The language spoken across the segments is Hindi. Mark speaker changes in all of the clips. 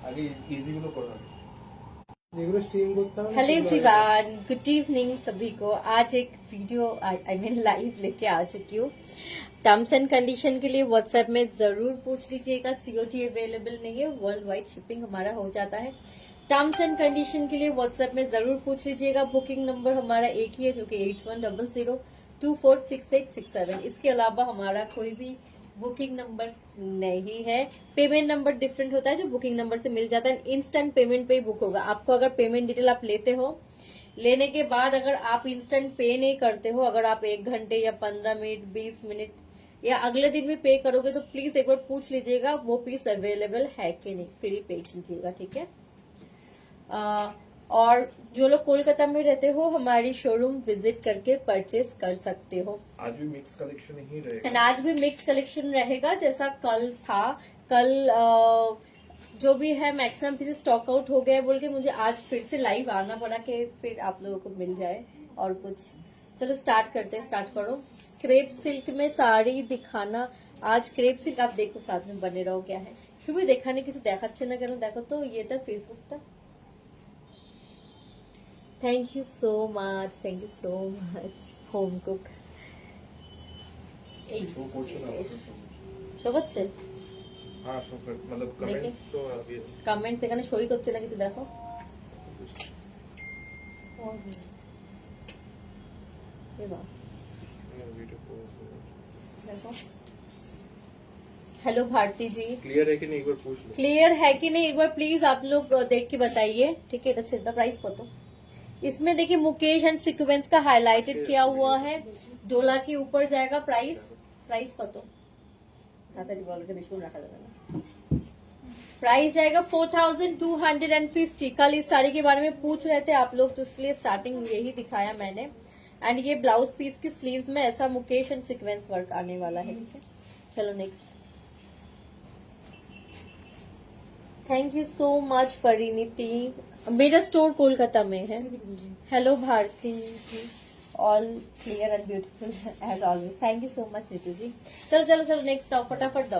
Speaker 1: আগে ইজি গুলো করো
Speaker 2: যেগুলো স্ট্রিম করতে হবে।
Speaker 3: हेलो एवरीवन, गुड इवनिंग सभी को। आज एक वीडियो आई मीन लाइव लेके आ चुकी हूँ। टर्म्स एंड कंडीशन के लिए व्हाट्सएप में जरूर पूछ लीजिएगा। सीओटी अवेलेबल नहीं है, वर्ल्ड वाइड शिपिंग हमारा हो जाता है। टर्म्स एंड कंडीशन के लिए व्हाट्सएप में जरूर पूछ लीजिएगा। बुकिंग नंबर हमारा एक ही है जो कि 8100246867। इसके अलावा हमारा कोई भी बुकिंग नंबर नहीं है। पेमेंट नंबर डिफरेंट होता है जो बुकिंग नंबर से मिल जाता है। इंस्टेंट पेमेंट पे ही बुक होगा। आपको अगर पेमेंट डिटेल आप लेते हो, लेने के बाद अगर आप इंस्टेंट पे नहीं करते हो, अगर आप 1 घंटे या 15 मिनट 20 मिनट या अगले दिन में पे करोगे तो प्लीज एक बार पूछ लीजिएगा वो पीस अवेलेबल है कि नहीं, फिर ही पे कीजिएगा, ठीक है। और जो लोग कोलकाता में रहते हो हमारी शोरूम विजिट करके परचेस कर सकते हो।
Speaker 1: आज भी मिक्स कलेक्शन ही रहेगा
Speaker 3: एंड आज भी मिक्स कलेक्शन रहेगा जैसा कल था। कल जो भी है मैक्सिमम पीसेस स्टॉक आउट हो गए बोल के मुझे आज फिर से लाइव आना पड़ा कि फिर आप लोगों को मिल जाए और कुछ। चलो स्टार्ट करते हैं, स्टार्ट करो। क्रेप सिल्क में साड़ी दिखाना। आज क्रेप सिल्क आप देखो, साथ में बने रहो क्या है। सुबह देखा नहीं किसी देखाচ্ছে না কেন, দেখো তো এটা ফেসবুকটা। Thank you so much, thank you so much home cook. এই
Speaker 1: शो করছে না
Speaker 3: শো করছে,
Speaker 1: হ্যাঁ শো कर मतलब कमेंट्स तो अभी
Speaker 3: কমেন্টস এখানে সই করছে না কিছু, দেখো। এ বাবা,
Speaker 1: वीडियो पोस्ट
Speaker 3: देखो। हेलो भारती जी,
Speaker 1: क्लियर है कि नहीं एक बार पूछ लो
Speaker 3: क्लियर है कि नहीं एक बार प्लीज आप लोग देख के बताइए, ठीक है। এটা प्राइस কত? इसमें देखिए मुकेश एंड सीक्वेंस का हाईलाइटेड किया हुआ है। डोला के ऊपर जाएगा। प्राइस কত? তাড়াতাড়ি বলো, এটা বেশি রাখা যাবে না। प्राइस जाएगा 4250। कल इस साड़ी के बारे में पूछ रहे थे आप लोग तो इसलिए स्टार्टिंग यही दिखाया मैंने। एंड ये ब्लाउज पीस की स्लीव्स में ऐसा मुकेश एंड सीक्वेंस वर्क आने वाला है, ठीक है। चलो next. Thank you so much Parineeti. मेरा स्टोर कोलकाता में है। Hello Bharti ji, all clear and beautiful as always. Thank you so much Neetu ji. चलो चलो चलो नेक्स्ट आओ, फटाफट दो।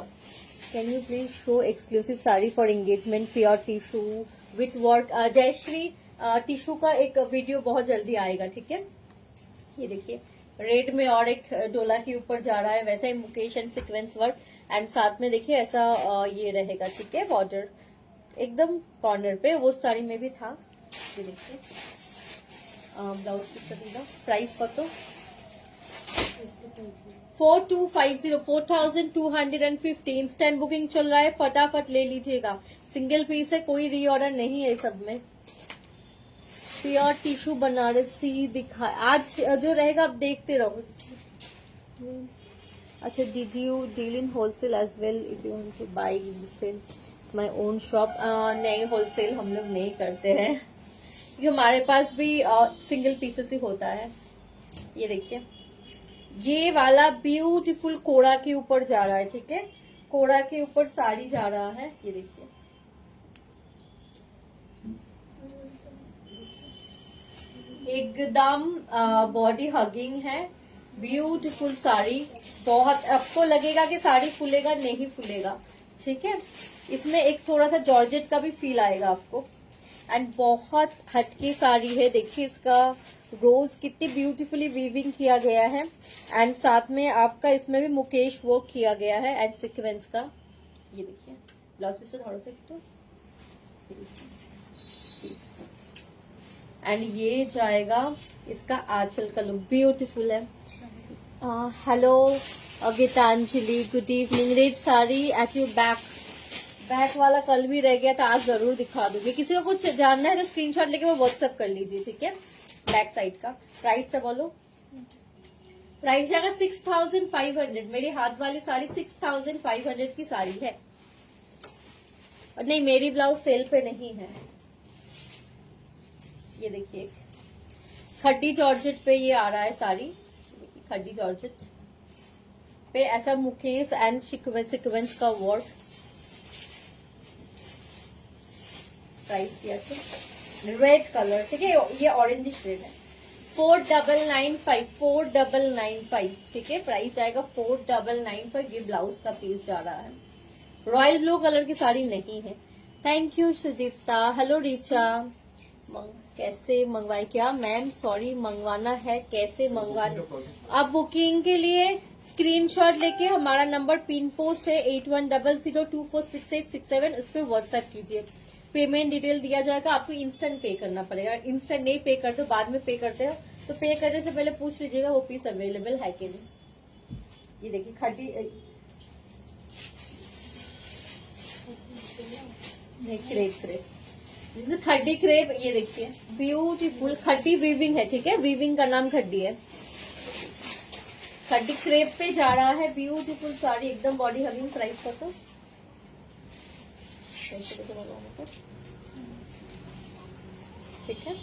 Speaker 3: Can you please show exclusive sari for engagement pure tissue with work. Jayashree, tissue का एक वीडियो बहुत जल्दी आएगा, ठीक है। ये देखिए रेड में और एक डोला के ऊपर जा रहा है, वैसा ही mukaish and sequence work. And साथ में देखिए ऐसा ये रहेगा, ठीक है। बॉर्डर एकदम कॉर्नर पे वो साड़ी में भी था। ये देखिए ब्लाउज पीस का प्राइस कत? 4250 इंस्टेंट बुकिंग चल रहा है, फटाफट ले लीजिएगा। सिंगल पीस है, कोई री ऑर्डर नहीं है सब में। प्योर टिश्यू बनारसी दिखा आज जो रहेगा आप देखते रहो। अच्छा, did you deal in wholesale as well if you want to buy sell my own shop? नहीं, होलसेल हम लोग नहीं करते हैं क्योंकि हमारे पास भी सिंगल पीसेस ही होता है। ये देखिए ये वाला ब्यूटीफुल कोड़ा के ऊपर जा रहा है, ठीक है। कोड़ा के ऊपर साड़ी जा रहा है, ये देखिए। एकदम बॉडी हगिंग है, ब्यूटीफुल साड़ी। बहुत आपको लगेगा कि साड़ी फूलेगा, नहीं फूलेगा, ठीक है। इसमें एक थोड़ा सा जॉर्जेट का भी फील आएगा आपको। एंड बहुत हटकी साड़ी है। देखिए इसका रोज कितनी ब्यूटीफुली वीविंग किया गया है। एंड साथ में आपका इसमें भी मुकेश वर्क किया गया है एंड सीक्वेंस का। ये देखिए ब्लाउज पीस थोड़ा सा तो एंड ये जाएगा इसका आंचल का लुक, ब्यूटीफुल है। Hello Geetanjali, good evening. Red sari at your back. Back वाला कल भी रह गया था, आज जरूर दिखा दूंगी। किसी को कुछ जानना है तो स्क्रीनशॉट लेके वो व्हाट्सएप कर लीजिए, ठीक है। बैक साइड का प्राइस क्या बोलो? प्राइस जाएगा 6500। मेरी हाथ वाली साड़ी 6500 की साड़ी है। और नहीं, मेरी ब्लाउज सेल पे नहीं है। ये देखिए खड्डी जॉर्जेट पे ये आ रहा है साड़ी। देखिए खड्डी जॉर्जेट पे ऐसा मुकेश एंड सीक्वेंस का वर्क। प्राइस दिया था रेड कलर, ठीक है। ये ऑरेंज शेड है। 4995 ठीक है। प्राइस आएगा 4995। ये ब्लाउज का पीस जा रहा है। रॉयल ब्लू कलर की साड़ी नहीं है। Thank you Sudipta. Hello Richa. कैसे मंगवाए क्या मैम? सॉरी, मंगवाना है, कैसे मंगवाना? आप बुकिंग के लिए स्क्रीनशॉट लेके हमारा नंबर पिन पोस्ट है 8100246867, उस पर व्हाट्सएप कीजिए। पेमेंट डिटेल दिया जाएगा, आपको इंस्टेंट पे करना पड़ेगा। इंस्टेंट नहीं पे करते हो, बाद में पे करते हो, तो पे करने से पहले पूछ लीजिएगा वो पीस अवेलेबल है कि नहीं। ये देखिए खड्डी क्रेप, जैसे खड्डी क्रेप, ये देखिए ब्यूटीफुल खड्डी वीविंग है, ठीक है, वीविंग का नाम खड्डी है। खड्डी क्रेप पे जा रहा है, ब्यूटीफुल साड़ी, एकदम बॉडी हगिंग। प्राइस का तो ठीक है,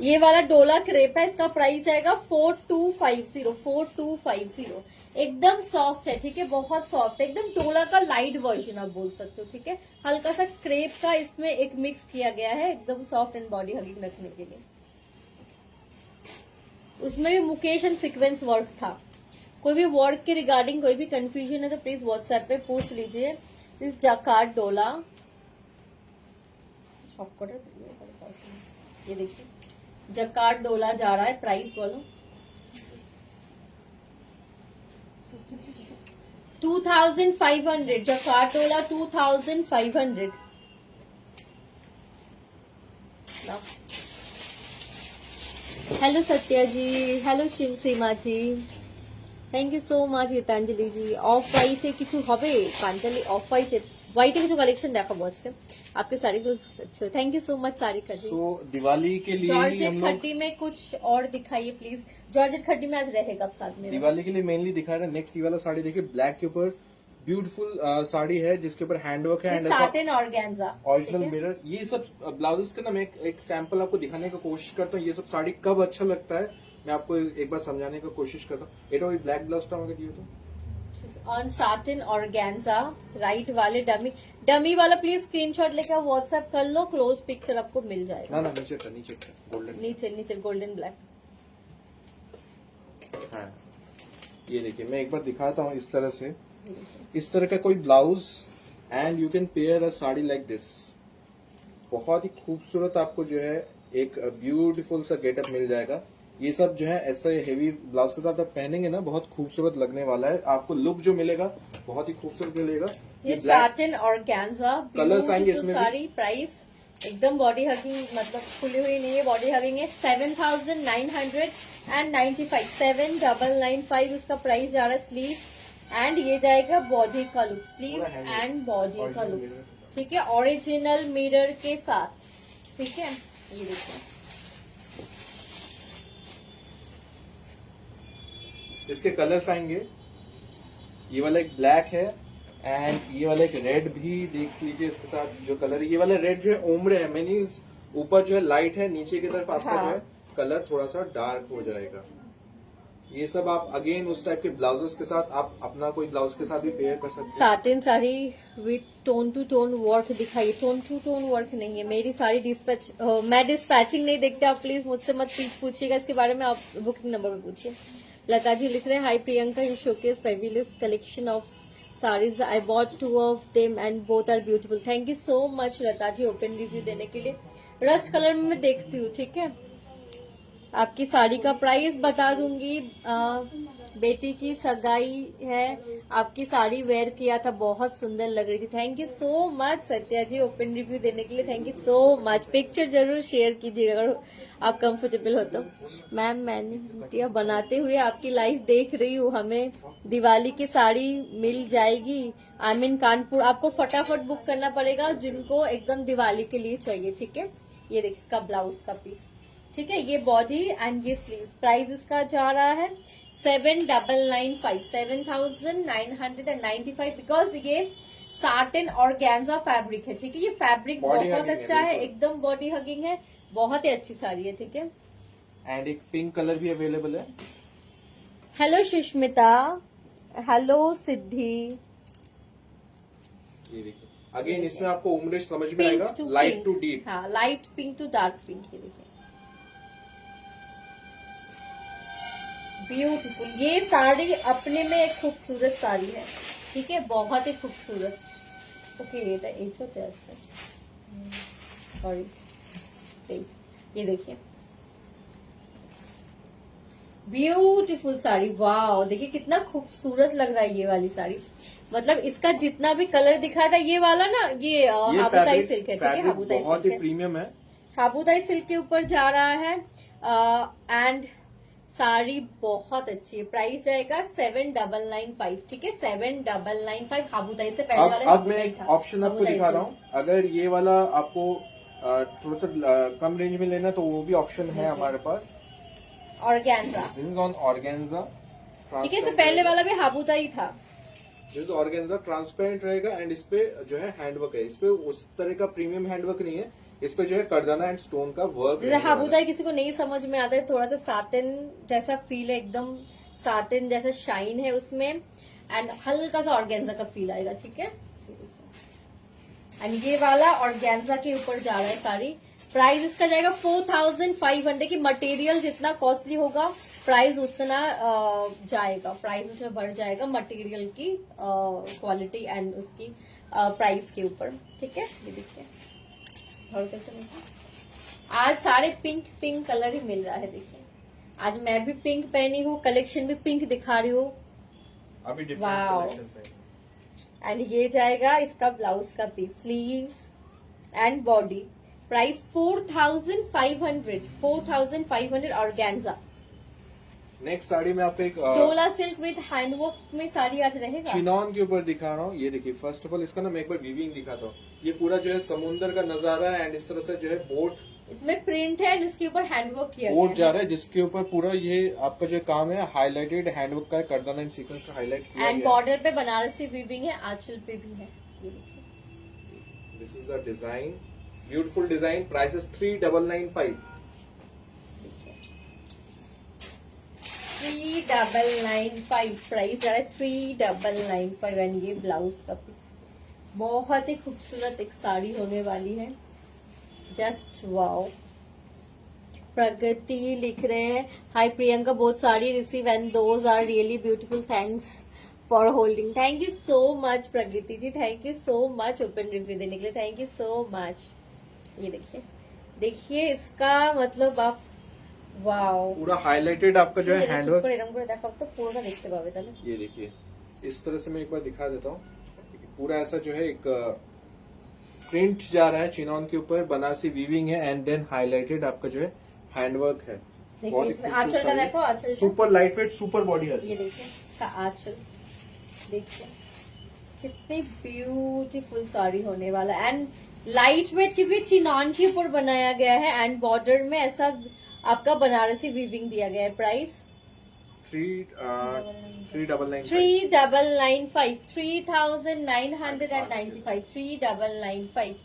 Speaker 3: ये वाला डोला क्रेप है, इसका प्राइस आएगा 4250। एकदम सॉफ्ट है, ठीक है, बहुत सॉफ्ट है, एकदम डोला का लाइट वर्जन आप बोल सकते हो, ठीक है। हल्का सा क्रेप का इसमें एक मिक्स किया गया है, एकदम सॉफ्ट एंड बॉडी हगिंग रखने के लिए। उसमें भी मुकेश एंड सीक्वेंस वर्क था। कोई भी वर्क के रिगार्डिंग कोई भी कंफ्यूजन है तो प्लीज व्हाट्सएप पे पूछ लीजिए। दिस जकार्ड डोला, ये देखिए जकार्ड डोला जा रहा है। प्राइस बोलो 2500। जकार्ड डोला 2500। Hello Satya ji, hello Shiv Seema ji, thank you so much Geetanjali ji. Of white কিছু হবে পাঞ্জালি? অফ হোয়াইটে কিছু কালেকশন দেখাবো আজকে आपके साड़ी तो अच्छे। Thank you so much sari Khaddi.
Speaker 1: So Diwali के लिए
Speaker 3: जॉर्जेट
Speaker 1: हम लोग
Speaker 3: खड्डी में कुछ और दिखाइए प्लीज। जॉर्जेट खड्डी में आज रहेगा साथ में।
Speaker 1: दिवाली के लिए मेनली दिखा रहे हैं। नेक्स्ट ये वाला साड़ी देखिए, ब्लैक के ऊपर ब्यूटीफुल साड़ी है जिसके ऊपर हैंडवर्क है,
Speaker 3: साटिन ऑर्गेन्जा,
Speaker 1: ओरिजिनल मिरर। ये सब ब्लाउजेस का ना मैं एक सैंपल आपको दिखाने की कोशिश करता हूँ। ये सब साड़ी कब अच्छा लगता है मैं आपको एक बार समझाने की कोशिश करता हूँ। এটা ওই ব্ল্যাক ব্লাউজটা আমাকে দিও তো।
Speaker 3: ऑन साटिन ऑर्गेन्जा, राइट वाले डमी वाला प्लीज स्क्रीनशॉट लेकर व्हाट्सएप कर लो, क्लोज पिक्चर आपको मिल जाएगा।
Speaker 1: ना नीचे का गोल्डन,
Speaker 3: नीचे गोल्डन ब्लैक।
Speaker 1: हाँ ये देखिए, मैं एक बार दिखाता हूँ इस तरह से। इस तरह का कोई blouse and you can pair a sari like this. बहुत ही खूबसूरत आपको जो है एक ब्यूटीफुल सा गेटअप मिल जाएगा। ये सब जो है ऐसा हेवी ब्लाउज के साथ आप पहनेंगे ना, बहुत खूबसूरत लगने वाला है। आपको लुक जो मिलेगा बहुत ही खूबसूरत मिलेगा।
Speaker 3: ये साटिन ऑर्गेन्जा
Speaker 1: कलर्स आएंगे इसमें
Speaker 3: साड़ी। प्राइस एकदम बॉडी हगिंग, मतलब खुली हुई नहीं है, बॉडी हगिंग है। 7995 7995 इसका प्राइस जा रहा है। स्लीव एंड ये जाएगा बॉडी का लुक, स्लीव एंड बॉडी का लुक, ठीक है, ओरिजिनल मिरर के साथ, ठीक है। ये देखिए
Speaker 1: इसके कलर्स आएंगे। ये वाला एक ब्लैक है एंड ये वाला एक रेड भी देख लीजिए इसके साथ जो कलर है। ये वाला रेड जो है उम्र है, मैंने ऊपर जो है लाइट है, नीचे की तरफ आपका जो है कलर थोड़ा सा डार्क हो जाएगा। ये सब आप अगेन उस टाइप के ब्लाउजेस के साथ आप अपना कोई ब्लाउज के साथ भी पेयर कर सकते हैं।
Speaker 3: Satin sari with tone to tone work दिखाइए। टोन टू टोन वर्क नहीं है मेरी साड़ी। डिस्पैच मैं डिस्पैचिंग नहीं देखते, आप प्लीज मुझसे मत पूछिएगा इसके बारे में, आप बुकिंग नंबर पे पूछिए। लता जी लिख रहे हैं, hi Priyanka, you showcase fabulous collection of saris, I bought 2 of them and both are beautiful। Thank you so much Lata ji open review देने के लिए। रस्ट कलर में मैं देखती हूँ, ठीक है। आपकी साड़ी का प्राइस बता दूंगी। बेटी की सगाई है, आपकी साड़ी वेयर किया था, बहुत सुंदर लग रही थी। Thank you so much Satya ji open review देने के लिए, thank you so much. Picture जरूर शेयर कीजिएगा अगर आप कंफर्टेबल हो तो। मैम मैंने बिटिया बनाते हुए आपकी लाइफ देख रही हूँ, हमें दिवाली की साड़ी मिल जाएगी। आई मीन कानपुर, आपको फटाफट बुक करना पड़ेगा जिनको एकदम दिवाली के लिए चाहिए, ठीक है। ये देखिए इसका ब्लाउज का पीस, ठीक है, ये बॉडी एंड ये स्लीव्स। प्राइस इसका जा रहा है 7995 7995 बिकॉज ये साटिन ऑर्गेन्जा फैब्रिक है, ठीक है। ये फैब्रिक बहुत अच्छा है, एकदम बॉडी हगिंग है, बहुत ही अच्छी साड़ी है, ठीक है।
Speaker 1: एंड एक पिंक कलर भी अवेलेबल है।
Speaker 3: Hello Sushmita, hello Siddhi.
Speaker 1: ये देखिए अगेन इसमें आपको उम्र समझ में आएगा, लाइट टू डीप।
Speaker 3: हाँ, light pink to dark pink. ये देखिए ब्यूटीफुल, ये साड़ी अपने में एक खूबसूरत साड़ी है, ठीक है, बहुत ही खूबसूरत। ओके এটা এইচ होते हैं, अच्छा सॉरी ये देखिए ब्यूटीफुल साड़ी। वाओ देखिए कितना खूबसूरत लग रहा है ये वाली साड़ी। मतलब इसका जितना भी कलर दिखा था ये वाला ना, ये हाबुताई सिल्क है, ठीक है, हाबुताई
Speaker 1: बहुत
Speaker 3: सिल्क
Speaker 1: ही
Speaker 3: है,
Speaker 1: प्रीमियम है।
Speaker 3: हाबुताई सिल्क के ऊपर जा रहा है। एंड साड़ी बहुत अच्छी है। प्राइस जाएगा 7995, ठीक है, 7995। हाबुताई से पहले वाला
Speaker 1: अब मैं एक ऑप्शन आपको दिखा रहा हूँ। अगर ये वाला आपको थोड़ा सा कम रेंज में लेना तो वो भी ऑप्शन है हमारे पास।
Speaker 3: Organza,
Speaker 1: this is on organza,
Speaker 3: ठीक है, इससे पहले वाला भी हाबुताई था।
Speaker 1: दिस ऑर्गेन्जा ट्रांसपेरेंट रहेगा एंड इस पे जो है हैंडवर्क है। इस पे उस तरह का प्रीमियम हैंडवर्क नहीं है, इस पे जो है करदाना एंड स्टोन का वर्क।
Speaker 3: जैसे हाबुताई किसी को नहीं समझ में आता है, थोड़ा सा साटिन जैसा फील है, एकदम साटिन जैसा शाइन है उसमें, एंड हल्का सा ऑर्गेन्जा का फील आएगा, ठीक है। एंड ये वाला ऑर्गेन्जा के ऊपर जा रहा है साड़ी। प्राइस इसका जाएगा 4500 की। मटेरियल जितना कॉस्टली होगा प्राइस उतना जाएगा, प्राइस उसमें बढ़ जाएगा मटेरियल की क्वालिटी एंड उसकी प्राइस के ऊपर, ठीक है। ये देखिए और कैसे आज सारे पिंक पिंक कलर ही मिल रहा है। देखिए आज मैं भी पिंक पहनी हूँ, कलेक्शन भी पिंक दिखा रही हूँ।
Speaker 1: अभी
Speaker 3: वाओ।
Speaker 1: डिफरेंट कलेक्शंस है।
Speaker 3: एंड ये जाएगा इसका ब्लाउज का piece, sleeves and body. Price 4500 organza.
Speaker 1: Next sari में आपको एक
Speaker 3: डोला सिल्क विद हैंडवर्क में साड़ी आज रहेगा।
Speaker 1: चिनॉन के ऊपर दिखा रहा हूँ। ये देखिए, फर्स्ट ऑफ ऑल इसका ना मैं एक बार वीविंग दिखाता हूँ। ये पूरा जो है समुंदर का नजारा है एंड इस तरह से जो है बोट,
Speaker 3: इसमें प्रिंट है एंड इसके ऊपर हैंडवर्क किया
Speaker 1: बोट
Speaker 3: गया
Speaker 1: जा रहा है, जिसके ऊपर पूरा ये आपका जो काम है हाईलाइटेड हैंडवर्क का है, करदाना एंड सीक्वेंस का हाईलाइट किया
Speaker 3: एंड
Speaker 1: गया है।
Speaker 3: बॉर्डर पे बनारसी वीविंग है, आंचल पे भी है। ये देखिए
Speaker 1: this is the design, beautiful design. Price is 3995।
Speaker 3: 3995 price आ रहा है, 3995। एंड ये ब्लाउज का पीस बहुत ही खूबसूरत एक साड़ी होने वाली है। Just wow. प्रगति लिख रहे हैं, hi Priyanka, both sari receive and those are really beautiful, thanks for holding. Thank you so much Pragati ji, thank you so much open review देने के लिए, थैंक यू सो मच। ये देखिए देखिए इसका मतलब आप वाओ,
Speaker 1: पूरा हाईलाइटेड आपका जो है हैंडवर्क।
Speaker 3: देखो तो पूरा देखते पावे ताले।
Speaker 1: ये देखिए इस तरह से मैं एक बार दिखा देता हूँ। पूरा ऐसा जो है एक प्रिंट जा रहा है चिनॉन के ऊपर, बनारसी वीविंग है एंड देन हाईलाइटेड आपका जो है हैंडवर्क है।
Speaker 3: देखिए इसमें आंचल का देखो, आंचल का।
Speaker 1: सुपर लाइटवेट सुपर बॉडी है।
Speaker 3: ये देखिए इसका आंचल, देखिए कितनी ब्यूटीफुल साड़ी होने वाला है। एंड लाइट वेट क्योंकि चिनॉन के ऊपर बनाया गया है एंड बॉर्डर में ऐसा आपका बनारसी वीविंग दिया गया है। Price
Speaker 1: 3995।
Speaker 3: 3995, 3995, 3995।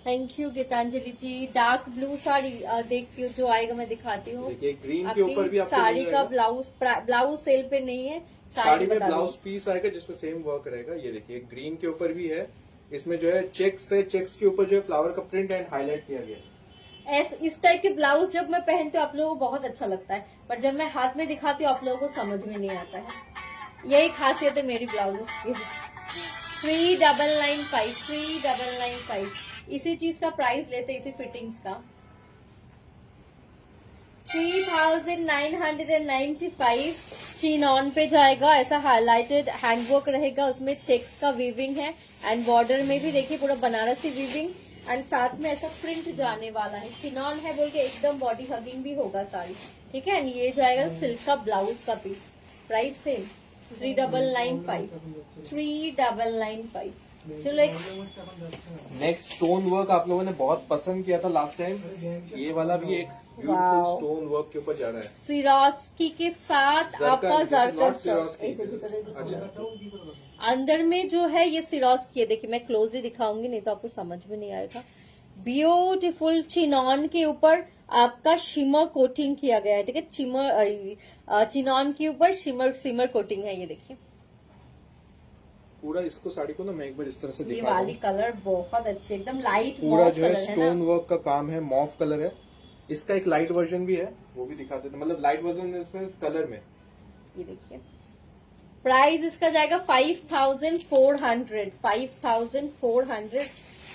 Speaker 3: Thank you Geetanjali ji. Dark blue sari देखती हूँ, जो आएगा मैं दिखाती हूँ।
Speaker 1: देखिए ग्रीन के ऊपर भी आपको
Speaker 3: साड़ी
Speaker 1: मिल
Speaker 3: का
Speaker 1: जाएगा।
Speaker 3: ब्लाउज सेल पे नहीं है,
Speaker 1: साड़ी में
Speaker 3: बता दो।
Speaker 1: ब्लाउज पीस आएगा जिसपे सेम वर्क रहेगा। ये देखिए ग्रीन के ऊपर भी है, इसमें जो है चेक्स है, चेक्स के ऊपर जो है फ्लावर का प्रिंट एंड हाईलाइट किया गया है।
Speaker 3: इस टाइप के ब्लाउज जब मैं पहनती हूँ आप लोगों को बहुत अच्छा लगता है, पर जब मैं हाथ में दिखाती हूँ आप लोगों को समझ में नहीं आता है। यही खासियत है मेरी ब्लाउजेस की। 3995, 3995। इसी चीज का प्राइस लेते, इसी फिटिंग्स का। 3995 चिनॉन पे जाएगा। ऐसा हाईलाइटेड हैंडवर्क रहेगा, उसमें चेक्स का वीविंग है एंड बॉर्डर में भी देखिए पूरा बनारसी वीविंग एंड साथ में ऐसा प्रिंट जाने वाला है। चिनॉन है बोल के एकदम बॉडी हगिंग भी होगा साड़ी, ठीक है। एंड ये जाएगा सिल्क का ब्लाउज का पीस। Price same 3995, 3995। चलो एक
Speaker 1: नेक्स्ट स्टोन वर्क आप लोगों ने बहुत पसंद किया था लास्ट टाइम। ये वाला भी एक ब्यूटीफुल
Speaker 3: वाओ।
Speaker 1: स्टोन वर्क के ऊपर जा रहा है।
Speaker 3: सिरोस्की के साथ आपका जरकन
Speaker 1: सिरोस्की।
Speaker 3: अंदर में जो है ये सिरोस्की है। देखिए मैं क्लोजली दिखाऊंगी, नहीं तो आपको समझ में नहीं आएगा। ब्यूटीफुल चिनॉन के ऊपर आपका शिमर कोटिंग किया गया है, ठीक है। चिनॉन के ऊपर शिमर कोटिंग है। ये देखिए
Speaker 1: पूरा इसको साड़ी को ना मैं एक बार इस तरह से
Speaker 3: ये
Speaker 1: दिखा
Speaker 3: वाली कलर बहुत अच्छी है, एकदम लाइट
Speaker 1: पूरा
Speaker 3: मॉव
Speaker 1: जो है
Speaker 3: कलर है ना।
Speaker 1: स्टोन वर्क का काम है, मॉफ कलर है। इसका एक लाइट वर्जन भी है, वो भी दिखा देते हैं। मतलब लाइट वर्जन कलर में।
Speaker 3: ये देखिए प्राइस इसका जाएगा 5400। 5400।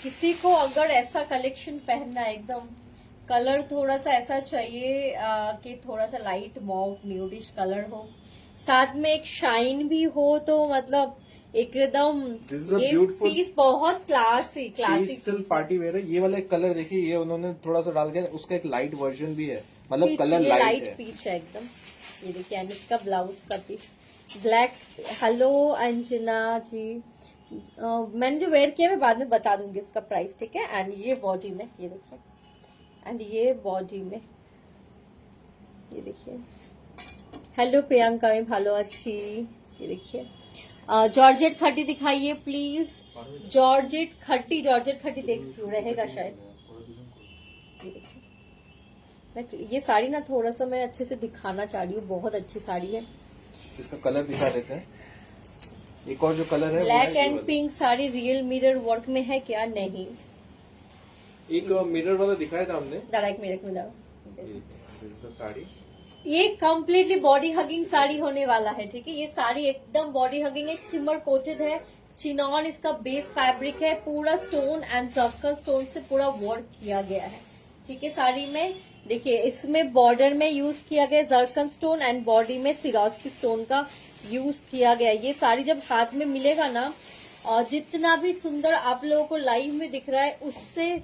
Speaker 3: किसी को अगर ऐसा कलेक्शन पहनना है, एकदम कलर थोड़ा सा ऐसा चाहिए कि थोड़ा सा लाइट मॉव न्यूडिश कलर हो, साथ में एक शाइन भी हो, तो मतलब एकदम
Speaker 1: This is a
Speaker 3: ये
Speaker 1: beautiful
Speaker 3: पीस बहुत क्लासिक
Speaker 1: पेस्टल पार्टी वेयर है। ये वाला एक कलर देखिए, ये उन्होंने थोड़ा सा डाल के, उसका एक लाइट वर्जन भी है, मतलब कलर
Speaker 3: ये
Speaker 1: लाइट
Speaker 3: लाइट
Speaker 1: है।
Speaker 3: पीच है एकदम। ये देखिए, एंड इसका ब्लाउज का पीस ब्लैक। हेलो अंजना जी, मैंने जो वेयर किया मैं बाद में बता दूंगी इसका प्राइस, ठीक है। एंड ये बॉडी में, ये देखिए, एंड ये बॉडी में, ये देखिए। हेलो प्रियंका, मैं भालो अच्छी। ये देखिए, जॉर्जेट खट्टी दिखाइए प्लीज। जॉर्जेट खट्टी देख रहेगा शायद। ये देखिए, मैं ये साड़ी ना थोड़ा सा मैं अच्छे से दिखाना चाह रही हूँ, बहुत अच्छी साड़ी है।
Speaker 1: इसका कलर दिखा देते हैं। एक और जो कलर है
Speaker 3: black and pink sari real mirror work में है क्या? नहीं,
Speaker 1: एक मिरर वाला दिखाया था हमने।
Speaker 3: दादा एक मिनट में
Speaker 1: साड़ी
Speaker 3: ये कम्प्लीटली बॉडी हगिंग साड़ी होने वाला है, ठीक है। ये साड़ी एकदम बॉडी हगिंग है, शिमर कोटेड है, चिनॉन इसका बेस फैब्रिक है, पूरा स्टोन एंड जर्कन स्टोन से पूरा वर्क किया गया है, ठीक है। साड़ी में देखिए, इसमें बॉर्डर में यूज किया गया जर्कन स्टोन एंड बॉडी में सिरोस्की स्टोन का यूज किया गया। ये साड़ी जब हाथ में मिलेगा ना, और जितना भी सुंदर आप लोगों को लाइव में दिख रहा है, उससे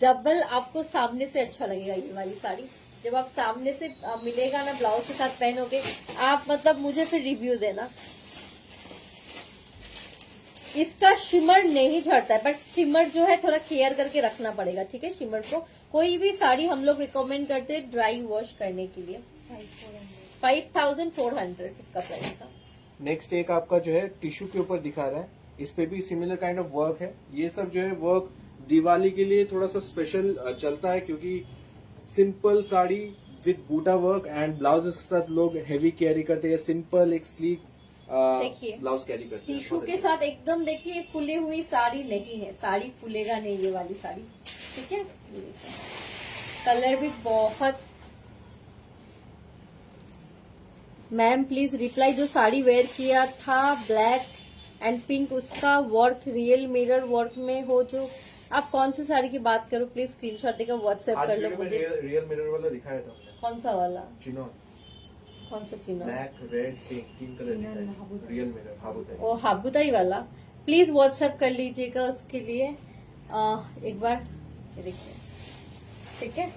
Speaker 3: डबल आपको सामने से अच्छा लगेगा। ये वाली साड़ी जब आप सामने से मिलेगा ना, ब्लाउज के साथ पहनोगे आप, मतलब मुझे फिर रिव्यू देना। इसका शिमर नहीं झड़ता है, बट शिमर जो है थोड़ा केयर करके रखना पड़ेगा, ठीक है। शिमर को कोई भी साड़ी हम लोग रिकमेंड करते हैं ड्राई वॉश करने के लिए। 5400 इसका प्राइस था।
Speaker 1: नेक्स्ट एक आपका जो है टिश्यू के ऊपर दिखा रहा है, इस पे भी सिमिलर काइंड ऑफ वर्क है। ये सब जो है वर्क दिवाली के लिए थोड़ा सा स्पेशल चलता है, क्योंकि सिंपल साड़ी विद बूटा वर्क एंड ब्लाउज के साथ लोग हेवी कैरी करते हैं, सिंपल एक स्लीक
Speaker 3: देखिए,
Speaker 1: ब्लाउज कैरी करते हैं।
Speaker 3: टिश्यू के साथ एकदम देखिए, फुली हुई साड़ी नहीं है, साड़ी फूलेगा नहीं ये वाली साड़ी, ठीक है। कलर भी बहुत। मैम प्लीज रिप्लाई, जो साड़ी वेयर किया था ब्लैक एंड पिंक, उसका वर्क रियल मिरर वर्क में हो, जो आप कौन सी साड़ी की बात करो, प्लीज स्क्रीनशॉट देकर व्हाट्सएप कर लो मुझे।
Speaker 1: रियल मिरर वाला दिखाया था हमने।
Speaker 3: कौन सा वाला?
Speaker 1: चिनॉन,
Speaker 3: कौन सा chinon?
Speaker 1: Black red pink, 3 colour दिखाया। Real mirror habutai.
Speaker 3: वो हाबुताई वाला, प्लीज व्हाट्सएप कर लीजिएगा उसके लिए एक बार। ये देखिए, ठीक है।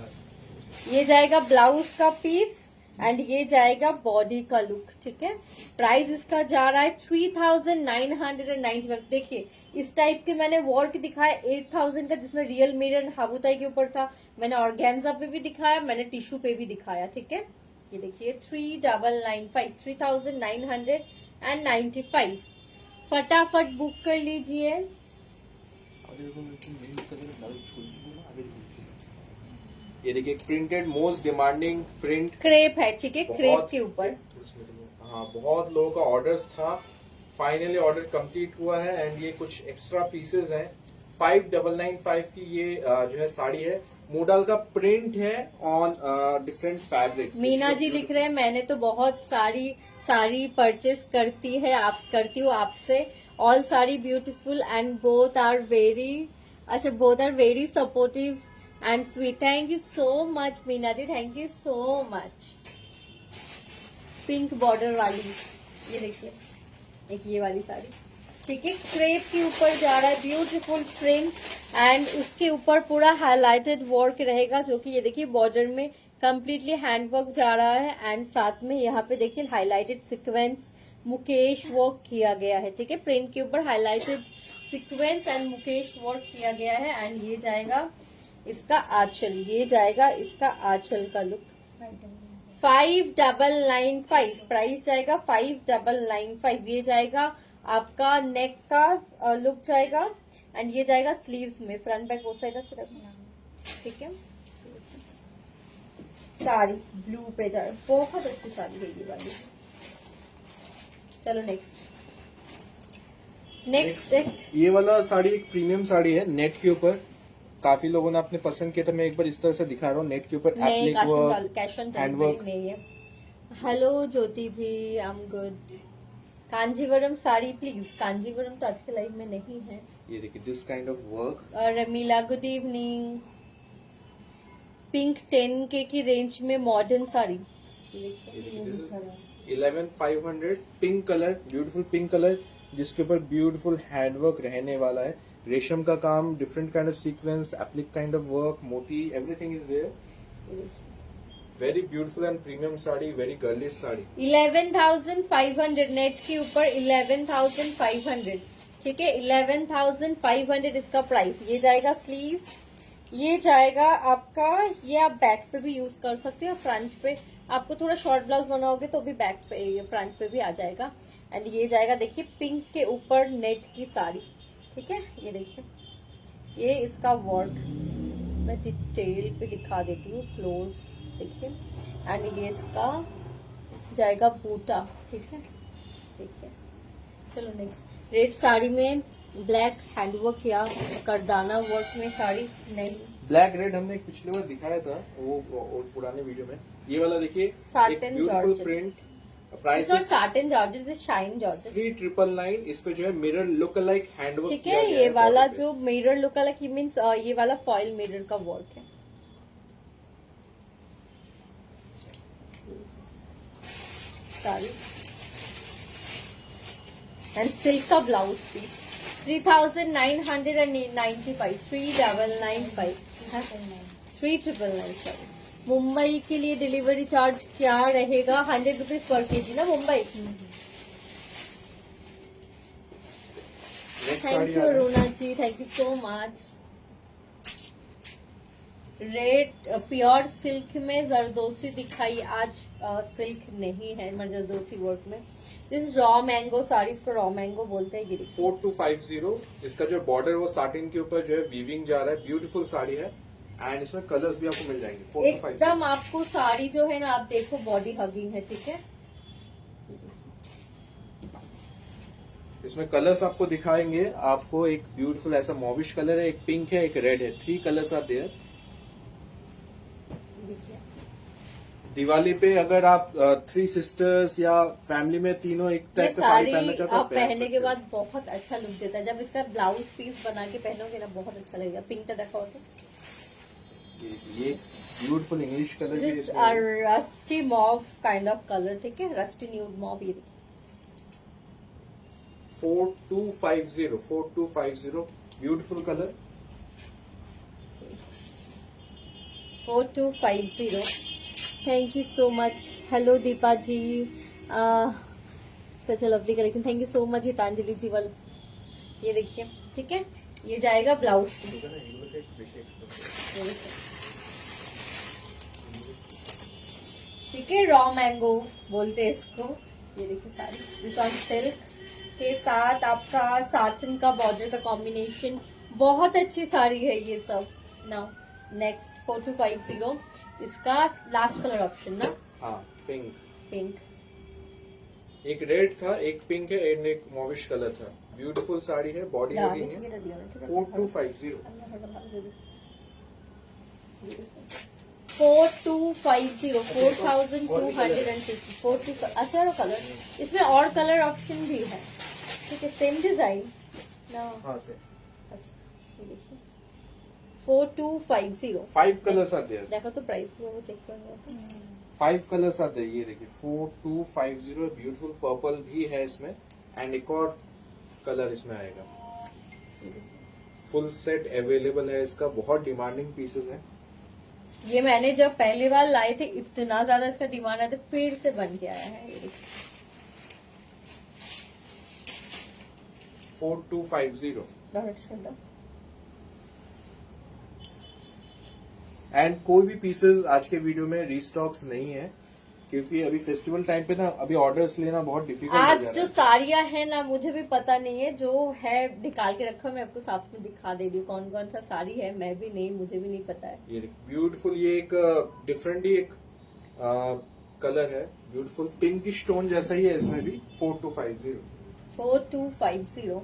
Speaker 3: ये जाएगा ब्लाउज का पीस एंड ये जाएगा बॉडी का लुक, ठीक है। प्राइस इसका जा रहा है 3995। देखिए, इस टाइप के मैंने वर्क दिखाया 8000 का, जिसमें रियल मिरर हाबुताई के ऊपर था। मैंने ऑर्गेन्जा पे भी दिखाया, मैंने टिश्यू पे भी दिखाया, ठीक है। ये देखिए 3995 फटाफट बुक कर लीजिए।
Speaker 1: ये देखिए, printed most demanding print
Speaker 3: crepe है, ठीक है, क्रेप के ऊपर।
Speaker 1: हाँ, बहुत लोगों का ऑर्डर्स था, फाइनली ऑर्डर कंप्लीट हुआ है एंड ये कुछ एक्स्ट्रा पीसेस हैं। 5995 की ये जो है साड़ी है, मोडल का प्रिंट है on different fabric.
Speaker 3: Meena ji लिख रहे हैं, मैंने तो बहुत साड़ी परचेस करती हूँ आपसे। All sari beautiful and both are very supportive and sweet. Thank you so much Meena ji, thank you so much. Pink border वाली, ये देखिए, एक ये वाली साड़ी, ठीक है, क्रेप के ऊपर जा रहा है, ब्यूटीफुल प्रिंट एंड उसके ऊपर पूरा हाईलाइटेड वर्क रहेगा, जो कि ये देखिए बॉर्डर में कंप्लीटली हैंडवर्क जा रहा है एंड साथ में यहाँ पे देखिए हाईलाइटेड सीक्वेंस मुकेश वर्क किया गया है, ठीक है। प्रिंट के ऊपर highlighted sequence and Mukesh work किया गया है एंड ये जाएगा इसका आंचल, ये जाएगा इसका आंचल का लुक। 5995 प्राइस जाएगा 5995। ये जाएगा आपका नेक का लुक जाएगा एंड ये जाएगा स्लीव्स में, फ्रंट बैक बोथ साइड अच्छा, ठीक है। साड़ी ब्लू पे जा रहा है, बहुत अच्छी साड़ी है ये वाली। चलो नेक्स्ट
Speaker 1: ये वाला साड़ी एक प्रीमियम साड़ी है, नेट के ऊपर काफी लोगों ने अपने पसंद किया, तो मैं एक बार इस तरह से दिखा रहा हूँ। नेट के ऊपर
Speaker 3: कैश ऑन डिलीवरी नहीं है। Hello Jyoti ji, I am good. Kanjeevaram sari please. Kanjeevaram तो आज के लाइव में नहीं है।
Speaker 1: ये देखिए this kind of work.
Speaker 3: Ramila good evening. Pink 10K की रेंज में मॉडर्न साड़ी।
Speaker 1: ये देखिए this is 11,500 pink colour, beautiful pink colour, जिसके ऊपर ब्यूटीफुल हैंडवर्क रहने वाला है। रेशम का काम, different kind of sequence, applique kind of work, मोती, everything is there. Very beautiful and premium sari, very girlish sari.
Speaker 3: 11,500 net के ऊपर 11,500। ठीक है, 11,500 इसका प्राइस। ये जाएगा स्लीव्स, ये जाएगा आपका, ये आप बैक पे भी यूज कर सकते हो, फ्रंट पे आपको थोड़ा शॉर्ट ब्लाउज बनाओगे तो भी बैक पे, फ्रंट पे भी आ जाएगा। एंड ये जाएगा देखिए पिंक के ऊपर नेट की साड़ी। ठीक है, ये देखिए ये इसका वर्क मैं डिटेल पे दिखा देती हूँ, क्लोज देखिए। एंड ये इसका जाएगा बूटा। ठीक है, देखिए। चलो नेक्स्ट। रेड साड़ी में ब्लैक हैंडवर्क या करदाना वर्क में साड़ी नहीं।
Speaker 1: ब्लैक रेड हमने एक पिछले बार दिखाया था वो पुराने वीडियो में। ये वाला देखिए,
Speaker 3: satin
Speaker 1: beautiful
Speaker 3: georgette.
Speaker 1: Print, price
Speaker 3: और साटिन जॉर्जेट, शाइन जॉर्जेट।
Speaker 1: 3,999। इस पे जो है मिरर लुक लाइक हैंडवर्क।
Speaker 3: ठीक है, ये वाला जो मिरर लुक अलग मीन्स ये वाला फॉइल मिरर का वर्क है। साड़ी एंड सिल्क का ब्लाउज पीस 3,995, 3,995, 3,995। मुंबई के लिए डिलीवरी चार्ज क्या रहेगा? 100 रुपीज पर केजी ना Mumbai. Thank you Runa ji, thank you so much. Red pure silk में जरदोसी दिखाई आज। सिल्क नहीं है जरदोसी वर्क में। दिस रॉ मैंगो साड़ी, इसको रॉ मैंगो बोलते हैं।
Speaker 1: 4250। इसका जो बॉर्डर वो साटिन के ऊपर जो है वीविंग जा रहा है, ब्यूटीफुल साड़ी है। एंड इसमें कलर्स भी आपको मिल जाएंगे। 4250
Speaker 3: एकदम आपको साड़ी जो है ना, आप देखो बॉडी हगिंग है। ठीक है,
Speaker 1: इसमें कलर्स आपको दिखाएंगे। आपको एक ब्यूटीफुल ऐसा मॉविश कलर है, एक पिंक है, एक रेड है। 3 कलर्स आर देयर। दिवाली पे अगर आप 3 सिस्टर्स या फैमिली में तीनों एक टाइप का साड़ी पहनना चाहते हो,
Speaker 3: आप पहनने के बाद बहुत अच्छा लुक देता है। जब इसका ब्लाउज पीस बना के पहनोगे ना, बहुत अच्छा लगेगा। पिंक देखा होता
Speaker 1: ये ब्यूटीफुल इंग्लिश कलर भी
Speaker 3: this rusty mauve kind of colour. ठीक है, रस्टी न्यूड मॉव। ये
Speaker 1: 4250 beautiful colour.
Speaker 3: 4250। Thank you so much. Hello Deepa ji, such a lovely collection. Thank you so much Geetanjali ji. वाल ये देखिए, ठीक है, ये जाएगा ब्लाउज। ठीक है, रॉ मैंगो बोलते हैं इसको। ये देखिए साड़ी, दिस ऑन सिल्क के साथ आपका साटन का बॉर्डर का कॉम्बिनेशन। बहुत अच्छी साड़ी है ये सब। Now next 4250। इसका लास्ट कलर ऑप्शन ना?
Speaker 1: हाँ, पिंक।
Speaker 3: पिंक,
Speaker 1: एक रेड था, एक पिंक है, एंड एक मॉविश कलर था। ब्यूटीफुल साड़ी है, बॉडी हगिंग है। 4250।
Speaker 3: 4250, 4,250। अच्छा रो कलर, इसमें और कलर ऑप्शन भी है। ठीक है, सेम डिजाइन ना?
Speaker 1: हाँ से।
Speaker 3: अच्छा, ये देखिए 4250।
Speaker 1: 5 कलर्स आते हैं।
Speaker 3: देखो तो प्राइस में वो चेक करना था।
Speaker 1: 5 कलर्स आते हैं। ये देखिए 4250। ब्यूटीफुल पर्पल भी है इसमें, एंड एक और कलर इसमें आएगा। फुल सेट अवेलेबल है इसका। बहुत डिमांडिंग पीसेस है।
Speaker 3: ये मैंने जब पहली बार लाए थे, इतना ज्यादा इसका डिमांड आया था, फिर से बन के आया है। ये देखिए
Speaker 1: 4250।
Speaker 3: दो।
Speaker 1: एंड कोई भी पीसेस आज के वीडियो में रीस्टॉक्स नहीं है, क्योंकि अभी फेस्टिवल टाइम पे ना अभी ऑर्डर्स लेना बहुत डिफिकल्ट हो जा
Speaker 3: आज
Speaker 1: रहा
Speaker 3: जो
Speaker 1: है।
Speaker 3: साड़ियां हैं ना, मुझे भी पता नहीं है। जो है निकाल के रखा, मैं आपको साथ में दिखा दे रही हूँ कौन कौन सा साड़ी है। मैं भी नहीं, मुझे भी नहीं पता है।
Speaker 1: ये ब्यूटीफुल, ये एक डिफरेंट ही एक कलर है। ब्यूटीफुल पिंक स्टोन जैसा ही है इसमें भी। 4250।
Speaker 3: 4250।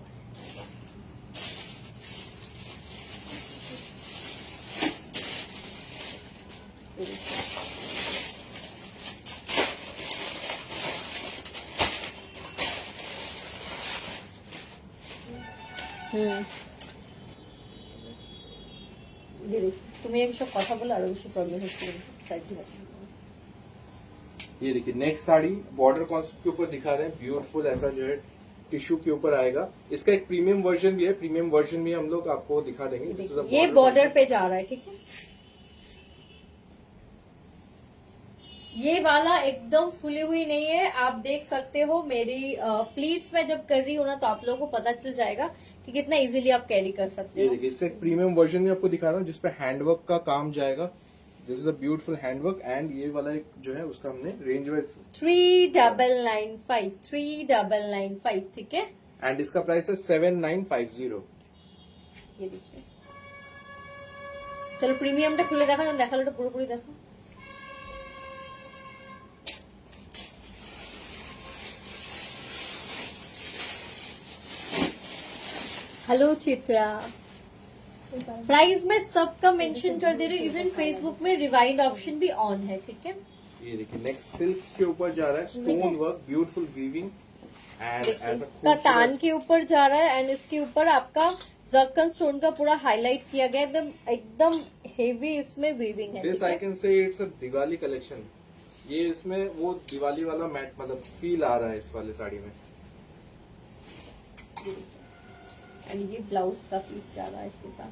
Speaker 3: ये देख, তুমি এইসব কথা বলে আরো বেশি প্রবলেম হচ্ছে।
Speaker 1: ये देखिए नेक्स्ट साड़ी बॉर्डर कॉन्सेप्ट के ऊपर दिखा रहे हैं, ब्यूटीफुल ऐसा जो है टिश्यू के ऊपर आएगा। इसका एक प्रीमियम वर्जन भी है, प्रीमियम वर्जन भी हम लोग आपको दिखा देंगे। This is a
Speaker 3: ये
Speaker 1: border
Speaker 3: बॉर्डर
Speaker 1: concept।
Speaker 3: पे जा रहा है, ठीक है। ये वाला एकदम फुली हुई नहीं है, आप देख सकते हो। मेरी प्लीट्स में जब कर रही हूँ ना तो आप लोगों को पता चल जाएगा कि कितना इजीली आप कैरी कर सकते
Speaker 1: ये
Speaker 3: हो।
Speaker 1: देखिए इसका एक प्रीमियम वर्जन भी आपको दिखा रहा हूँ जिसपे हैंडवर्क का काम जाएगा। This is a beautiful handwork and ये वाला एक जो है उसका हमने रेंज वाइज
Speaker 3: 3995 3995, ठीक है।
Speaker 1: एंड इसका प्राइस है 7950।
Speaker 3: ये देखिए, चलो প্রিমিয়ামটা খুলে দেখা, দেখালোটা পুরোপুরি দেখো। हेलो चित्रा, प्राइस में सबका मेंशन कर दे रही हूँ, इवन फेसबुक में रिवाइंड ऑप्शन भी ऑन है, ठीक है।
Speaker 1: ये देखिए नेक्स्ट सिल्क के ऊपर जा रहा है, stone work, beautiful weaving and ऐसा
Speaker 3: कतान के ऊपर जा रहा है एंड इसके ऊपर आपका जर्कन स्टोन का पूरा हाईलाइट किया गया, एकदम एकदम हेवी इसमें वीविंग है।
Speaker 1: This I can say it's a Diwali collection. ये इसमें वो दिवाली वाला मैट मतलब फील आ रहा है इस वाले साड़ी में।
Speaker 3: एंड ये ब्लाउज का पीस जा रहा है इसके साथ।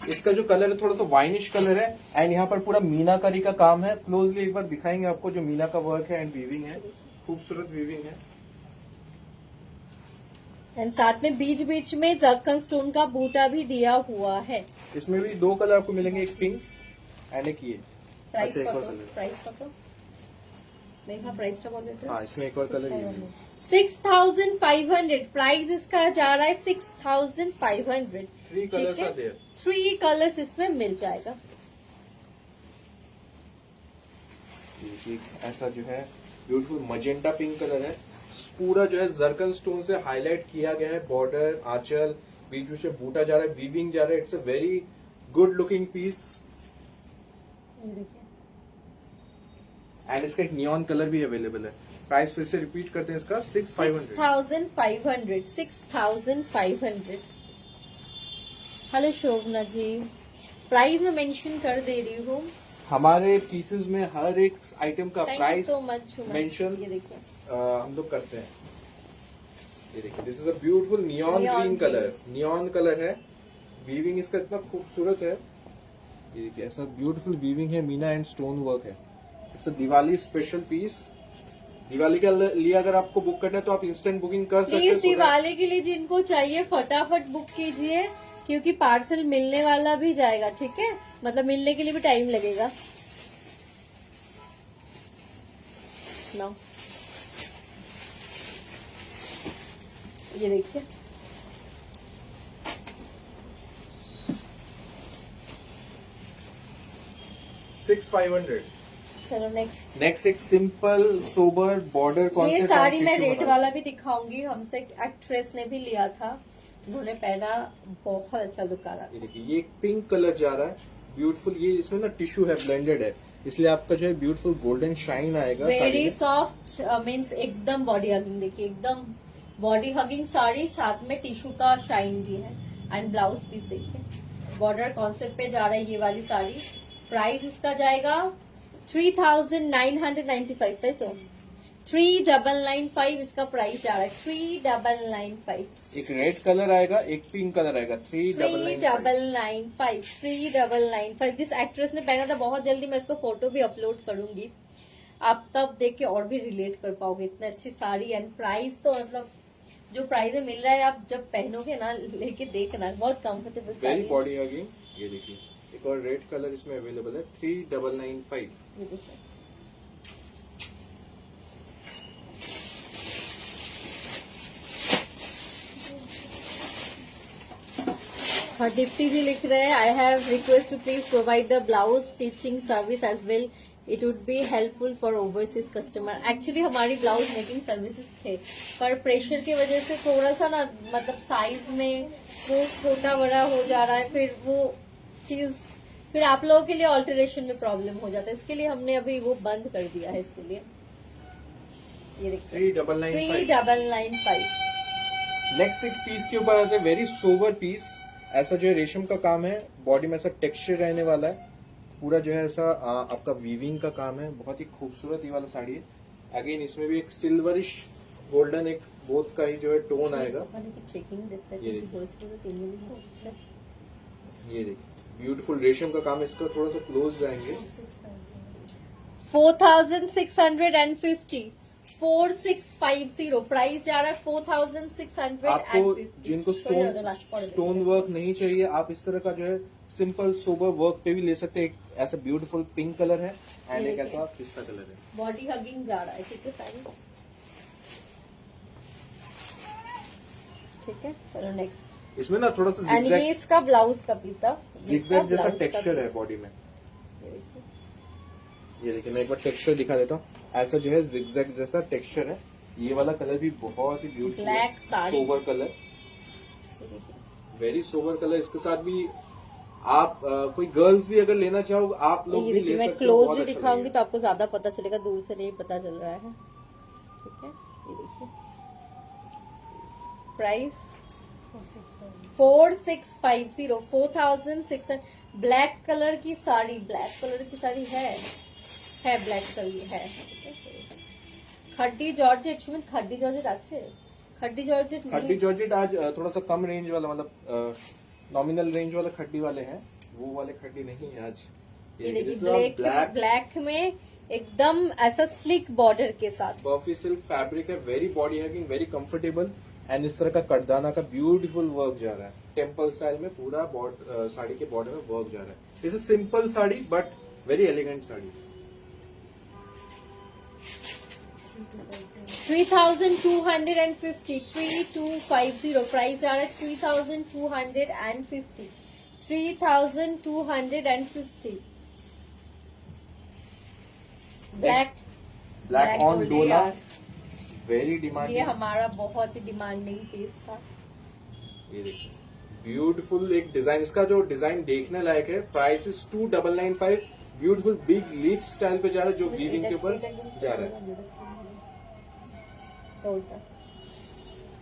Speaker 1: इसका जो कलर है थोड़ा सा वाइनिश कलर है एंड यहाँ पर पूरा मीनाकारी का काम है। क्लोजली एक बार दिखाएंगे आपको जो मीना का वर्क है एंड वीविंग है, खूबसूरत वीविंग है।
Speaker 3: एंड साथ में बीच बीच में जर्कन स्टोन का बूटा भी दिया हुआ है।
Speaker 1: इसमें भी दो कलर आपको मिलेंगे, एक पिंक एंड एक ये।
Speaker 3: प्राइस
Speaker 1: अच्छा, एक और
Speaker 3: पता,
Speaker 1: कलर।
Speaker 3: प्राइस पता मेरा प्राइस टा बोल रहे
Speaker 1: हाँ इसमें एक और कलर ये भी है।
Speaker 3: 6500 प्राइस इसका जा रहा है 6500।
Speaker 1: 3 कलर्स आर देयर।
Speaker 3: 3 कलर्स इसमें मिल जाएगा।
Speaker 1: ऐसा जो है ब्यूटीफुल मजेंटा पिंक कलर है, पूरा जो है जर्कन स्टोन से हाईलाइट किया गया है। बॉर्डर, आंचल, बीच बीच में बूटा जा रहा है, वीविंग जा रहा है। It's a very good looking piece
Speaker 3: ये देखिए,
Speaker 1: एंड इसका एक नियॉन कलर भी अवेलेबल है। प्राइस फिर से रिपीट करते हैं इसका 6500।
Speaker 3: 6500। हेलो शोभना जी, प्राइस में मेंशन कर दे रही हूँ।
Speaker 1: हमारे पीसेस में हर एक आइटम का
Speaker 3: thank you
Speaker 1: price
Speaker 3: so much.
Speaker 1: Mention
Speaker 3: ये देखिए,
Speaker 1: हम लोग करते हैं। ये देखिए this is a beautiful neon
Speaker 3: Neon
Speaker 1: green
Speaker 3: green।
Speaker 1: Colour, neon colour है। वीविंग इसका इतना खूबसूरत है। ये देखिए ऐसा ब्यूटीफुल वीविंग है, मीना एंड स्टोन वर्क है। It's a Diwali special piece. Diwali के लिए अगर आपको बुक करना है तो आप इंस्टेंट बुकिंग कर सकते
Speaker 3: प्लीज
Speaker 1: हैं।
Speaker 3: दिवाली के लिए जिनको चाहिए फटाफट बुक कीजिए, क्योंकि पार्सल मिलने वाला भी जाएगा, ठीक है। मतलब मिलने के लिए भी टाइम लगेगा ना। ये देखिए, चलो नेक्स्ट।
Speaker 1: नेक्स्ट एक सिंपल सोबर बॉर्डर
Speaker 3: ये
Speaker 1: कॉन्सेप्ट।
Speaker 3: साड़ी मैं रेट वाला भी दिखाऊंगी, हमसे एक्ट्रेस ने भी लिया था, उन्होंने पहना, बहुत अच्छा लुक आ रहा था।
Speaker 1: ये देखिए ये एक पिंक कलर जा रहा है, ब्यूटीफुल। ये इसमें ना टिश्यू है, ब्लेंडेड है, इसलिए आपका जो है ब्यूटीफुल गोल्डन शाइन आएगा साड़ी
Speaker 3: वेरी
Speaker 1: में।
Speaker 3: सॉफ्ट मीन्स एकदम बॉडी हगिंग, देखिए एकदम बॉडी हगिंग साड़ी, साथ में टिश्यू का शाइन भी है। एंड ब्लाउज पीस देखिए, बॉर्डर कॉन्सेप्ट पे जा रहा है ये वाली साड़ी। प्राइस इसका जाएगा 3995, तय तो 3995 इसका प्राइस जा रहा है। 3995।
Speaker 1: एक रेड कलर आएगा, एक पिंक कलर आएगा। 3995।
Speaker 3: 3995 जिस एक्ट्रेस ने पहना था, बहुत जल्दी मैं इसको फोटो भी अपलोड करूंगी, आप तब देख के और भी रिलेट कर पाओगे। इतनी अच्छी साड़ी एंड प्राइस तो मतलब जो प्राइस में मिल रहा है, आप जब पहनोगे ना, लेके देखना, बहुत कंफर्टेबल
Speaker 1: वेरी
Speaker 3: साड़ी है।
Speaker 1: Body hugging. ये देखिए एक और रेड कलर इसमें अवेलेबल है। 3995।
Speaker 3: ये देखिए, हाँ दीप्ति जी लिख रहे हैं, I have request to please provide the blouse stitching service as well, it would be helpful for overseas customer. Actually हमारी ब्लाउज मेकिंग सर्विसेज थे, पर प्रेशर की वजह से थोड़ा सा ना, मतलब साइज में वो छोटा बड़ा हो जा रहा है, फिर वो चीज फिर आप लोगों के लिए ऑल्टरेशन में प्रॉब्लम हो जाता है, इसके लिए हमने अभी वो बंद कर दिया है। इसके लिए ये देखिए
Speaker 1: 3995।
Speaker 3: 3995।
Speaker 1: नेक्स्ट एक पीस के ऊपर आते हैं, वेरी सोबर पीस। ऐसा जो है रेशम का काम है, बॉडी में ऐसा टेक्सचर रहने वाला है, पूरा जो है ऐसा आपका वीविंग का काम है, बहुत ही खूबसूरत ये वाला साड़ी है। अगेन इसमें भी एक सिल्वरिश गोल्डन एक बोथ का ही जो है टोन आएगा। ये देखिए ब्यूटीफुल रेशम का काम है इसका, थोड़ा सा क्लोज जाएंगे।
Speaker 3: 4650 4650 प्राइस जा रहा है 4650।
Speaker 1: आपको जिनको स्टोन वर्क नहीं चाहिए, आप इस तरह का जो है सिंपल सोबर वर्क पे भी ले सकते हैं। एक ऐसा ब्यूटीफुल पिंक कलर है एंड एक ऐसा पिस्ता कलर है।
Speaker 3: बॉडी हगिंग जा रहा है, ठीक है सारी। ठीक है, चलो नेक्स्ट।
Speaker 1: इसमें ना थोड़ा सा
Speaker 3: एंड ये इसका ब्लाउज का पीस था,
Speaker 1: जिगजैग जैसा टेक्सचर है बॉडी में। ये देखिए मैं एक बार टेक्सचर दिखा देता हूँ। ऐसा जो है जिगजैग जैसा टेक्सचर है। ये वाला कलर भी बहुत ही ब्यूटीफुल है, sober colour, very sober colour. इसके साथ भी आप कोई गर्ल्स भी अगर लेना चाहो आप लोग भी ले सकते हो।
Speaker 3: मैं क्लोजली दिखाऊंगी तो आपको ज्यादा पता चलेगा, दूर से नहीं पता चल रहा है। ठीक है, ये देखिए प्राइस 4650 4600। ब्लैक कलर की साड़ी, ब्लैक कलर की साड़ी है ब्लैक कलर है। खड्डी जॉर्जेट, सुमित खड्डी जॉर्जेट আছে? खड्डी जॉर्जेट नहीं,
Speaker 1: खड्डी जॉर्जेट आज थोड़ा सा कम रेंज वाला, मतलब नॉमिनल रेंज वाला खड्डी वाले हैं, वो वाले खड्डी नहीं है आज।
Speaker 3: ये देखिए ब्लैक में एकदम ऐसा स्लिक बॉर्डर के साथ
Speaker 1: बर्फी सिल्क फैब्रिक है, very body hanging, very comfortable and इस तरह का कटदाना का ब्यूटीफुल वर्क जा रहा है। टेम्पल स्टाइल में पूरा साड़ी के बॉर्डर में वर्क जा रहा है। It's a simple sari but very elegant sari.
Speaker 3: 3250 3250 price आ रहा है 3250 3250।
Speaker 1: Black on dola, very demanding.
Speaker 3: ये हमारा बहुत ही डिमांडिंग पीस था।
Speaker 1: ये देखिए ब्यूटीफुल एक डिजाइन, इसका जो डिजाइन देखने लायक है। Price is 2995। Beautiful big leaf style पे जा रहा है, जो वीविंग के ऊपर जा रहा है।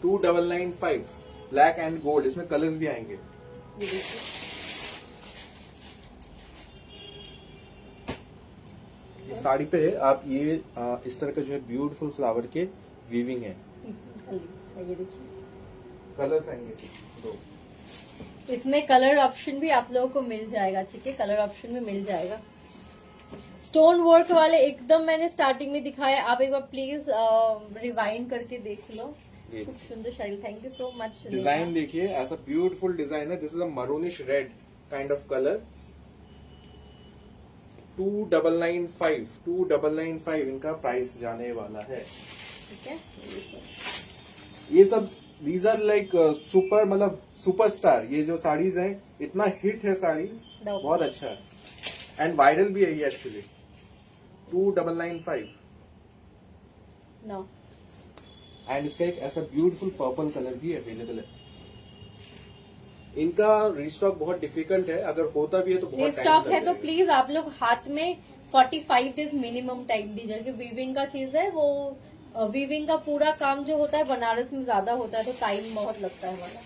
Speaker 1: 2995 ब्लैक एंड गोल्ड, इसमें कलर्स भी आएंगे। इस साड़ी पे आप ये इस तरह का जो है ब्यूटीफुल फ्लावर के वीविंग है।
Speaker 3: ये देखिए
Speaker 1: कलर्स आएंगे दो।
Speaker 3: इसमें कलर ऑप्शन भी आप लोगों को मिल जाएगा, ठीक है, कलर ऑप्शन भी मिल जाएगा। स्टोन वर्क वाले एकदम मैंने स्टार्टिंग में दिखाया, आप एक बार प्लीज रिवाइंड करके देख लो। खूब सुंदर sari, thank you so much.
Speaker 1: Design देखिए, ऐसा ब्यूटीफुल डिजाइन है। This is a maroonish red kind of colour. 2995 इनका प्राइस जाने वाला है।
Speaker 3: ठीक है,
Speaker 1: ये सब दीज आर लाइक सुपर, मतलब सुपरस्टार। ये जो साड़ीज हैं इतना हिट है साड़ीज, बहुत अच्छा है एंड वायरल भी है ये एक्चुअली। 2995
Speaker 3: नो।
Speaker 1: एंड इसका एक ऐसा ब्यूटीफुल पर्पल कलर भी अवेलेबल है। इनका रिस्टॉक बहुत डिफिकल्ट है, अगर होता भी है तो बहुत
Speaker 3: रिस्टॉक है तो प्लीज आप लोग हाथ में 45 डेज मिनिमम टाइम दीजिए, क्योंकि वीविंग का चीज है वो। वीविंग का पूरा काम जो होता है बनारस में ज्यादा होता है, तो टाइम बहुत लगता है हमारा।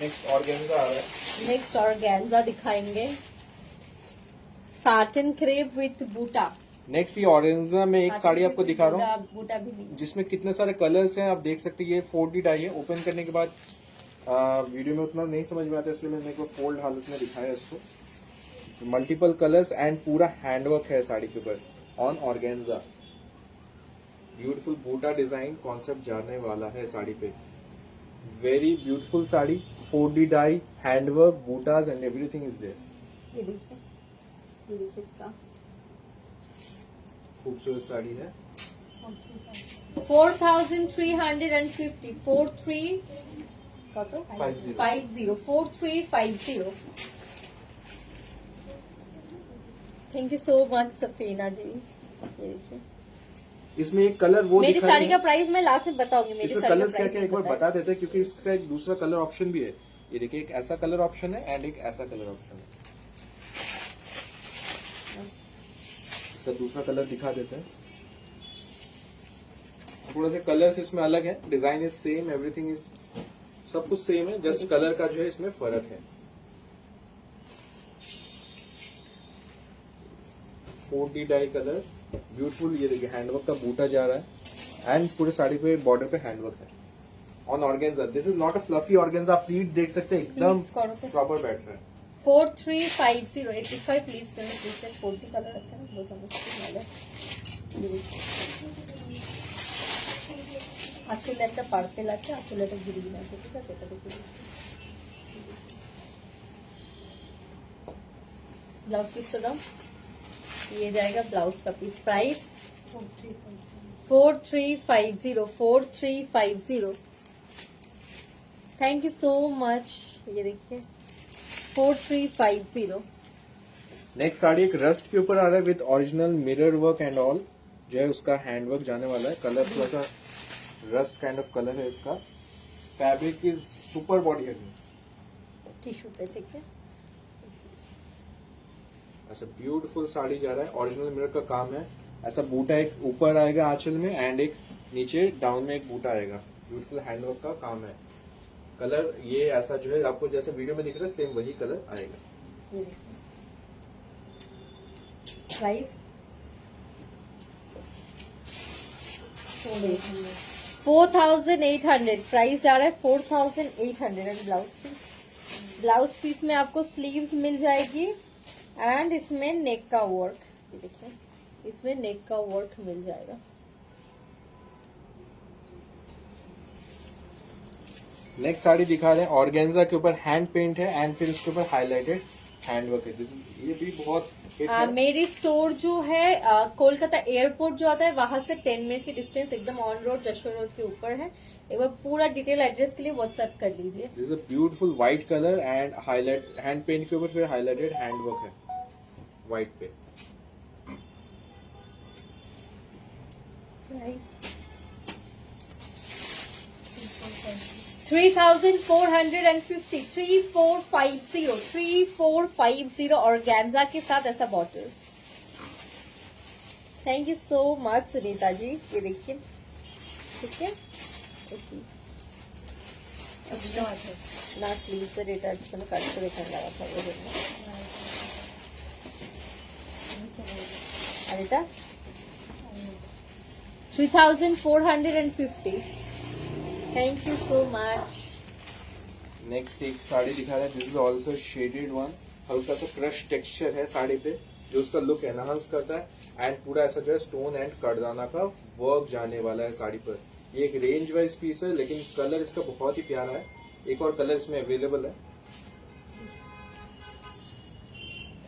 Speaker 1: नेक्स्ट ऑर्गेन्जा आ रहा है।
Speaker 3: नेक्स्ट ऑर्गेन्जा दिखाएंगे, साटन क्रेप विथ बूटा।
Speaker 1: नेक्स्ट ये ऑर्गेन्जा में एक साड़ी आपको दिखा रहा हूँ
Speaker 3: बूटा भी नहीं,
Speaker 1: जिसमें कितने सारे कलर्स हैं आप देख सकते हैं। ये 4D डाई है। ओपन करने के बाद वीडियो में उतना नहीं समझ में आता, इसलिए मैंने एक बार फोल्ड हालत में दिखाया इसको। मल्टीपल कलर्स एंड पूरा हैंडवर्क है साड़ी के ऊपर on organza. Beautiful buta design concept जाने वाला है साड़ी पे। Very beautiful sari, 4D dye, handwork, butas and everything is there.
Speaker 3: ये देखिए इसका
Speaker 1: खूबसूरत साड़ी है।
Speaker 3: 4350 43 कत
Speaker 1: 50
Speaker 3: 4350। Thank you so much Safina ji. ये देखिए
Speaker 1: इसमें एक कलर वो
Speaker 3: मेरी
Speaker 1: दिखा
Speaker 3: साड़ी
Speaker 1: रहे
Speaker 3: का
Speaker 1: हैं।
Speaker 3: प्राइस मैं लास्ट में बताऊंगी। मेरी
Speaker 1: इसमें
Speaker 3: साड़ी
Speaker 1: कलर्स
Speaker 3: का
Speaker 1: क्या
Speaker 3: प्राइस
Speaker 1: क्या एक बार बता देते हैं, क्योंकि इसका एक दूसरा कलर ऑप्शन भी है। ये देखिए एक ऐसा कलर ऑप्शन है एंड एक ऐसा कलर ऑप्शन है। इसका दूसरा कलर दिखा देते हैं। थोड़ा से कलर्स इसमें अलग है, design is same, everything is सब कुछ सेम है, जस्ट कलर का जो है इसमें फर्क है। 4D die colour, beautiful. ये देखिए हैंडवर्क का बूटा जा रहा है एंड पूरे साड़ी पे बॉर्डर पे हैंडवर्क है on organza. This is not a fluffy organza, आप प्लीट देख सकते हैं एकदम
Speaker 3: Pleats करो तो।
Speaker 1: प्रॉपर बैठ रहा है।
Speaker 3: 4350 85 प्लीज करें प्लीज 40 कलर अच्छा ना वो समझ আসলে একটা পার্পল আছে আসলে একটা গ্রিন আছে ঠিক আছে এটা দেখুন ब्लाउज पीस तो दाम ये जाएगा ब्लाउज का piece price 4350 thank you so much. ये देखिए 4350
Speaker 1: नेक्स्ट साड़ी एक रस्ट के ऊपर आ रहा है with original mirror work and all, जो है उसका हैंडवर्क जाने वाला है। कलर थोड़ा सा रस्ट काइंड ऑफ कलर है इसका। Fabric is super body having,
Speaker 3: tissue पे ठीक है।
Speaker 1: ऐसा ब्यूटीफुल साड़ी जा रहा है, ओरिजिनल मिरर का काम है। ऐसा बूटा एक ऊपर आएगा आंचल में एंड एक नीचे डाउन में एक बूटा आएगा। ब्यूटीफुल हैंडवर्क का काम है। कलर ये ऐसा जो है आपको जैसे वीडियो में दिख रहा है सेम वही कलर आएगा।
Speaker 3: प्राइस 4800 प्राइस जा रहा है 4800 एंड ब्लाउज पीस में आपको स्लीव्स मिल जाएगी एंड इसमें नेक का वर्क देखिए, इसमें नेक का वर्क मिल जाएगा।
Speaker 1: नेक्स्ट साड़ी दिखा रहे हैं ऑर्गेन्जा के ऊपर हैंड पेंट है एंड फिर उसके ऊपर हाईलाइटेड हैंडवर्क है। ये भी बहुत hit है।
Speaker 3: मेरी स्टोर जो है कोलकाता एयरपोर्ट जो आता है वहां से 10 मिनट की डिस्टेंस एकदम ऑन रोड जशोर रोड के ऊपर है। एक बार पूरा डिटेल एड्रेस के लिए व्हाट्सएप कर लीजिए।
Speaker 1: This is a beautiful white colour and highlight hand paint के ऊपर फिर हाईलाइटेड हैंडवर्क है व्हाइट पे।
Speaker 3: प्राइस 3450 3450 ऑर्गेन्जा के साथ ऐसा bottle. Thank you so much Sunita ji. ये देखिए ठीक है ना स्लीव से रिटर्न कट के रिटर्न लगा था वो देखना Anita 3450 thank you so much.
Speaker 1: Next एक साड़ी दिखा रहा है, this is also shaded one. हल्का सा क्रश टेक्सचर है साड़ी पे जो उसका लुक एनहांस करता है एंड पूरा ऐसा जो है स्टोन एंड करदाना का वर्क जाने वाला है साड़ी पर। ये एक रेंज वाइज पीस है लेकिन कलर इसका बहुत ही प्यारा है। एक और कलर इसमें अवेलेबल है।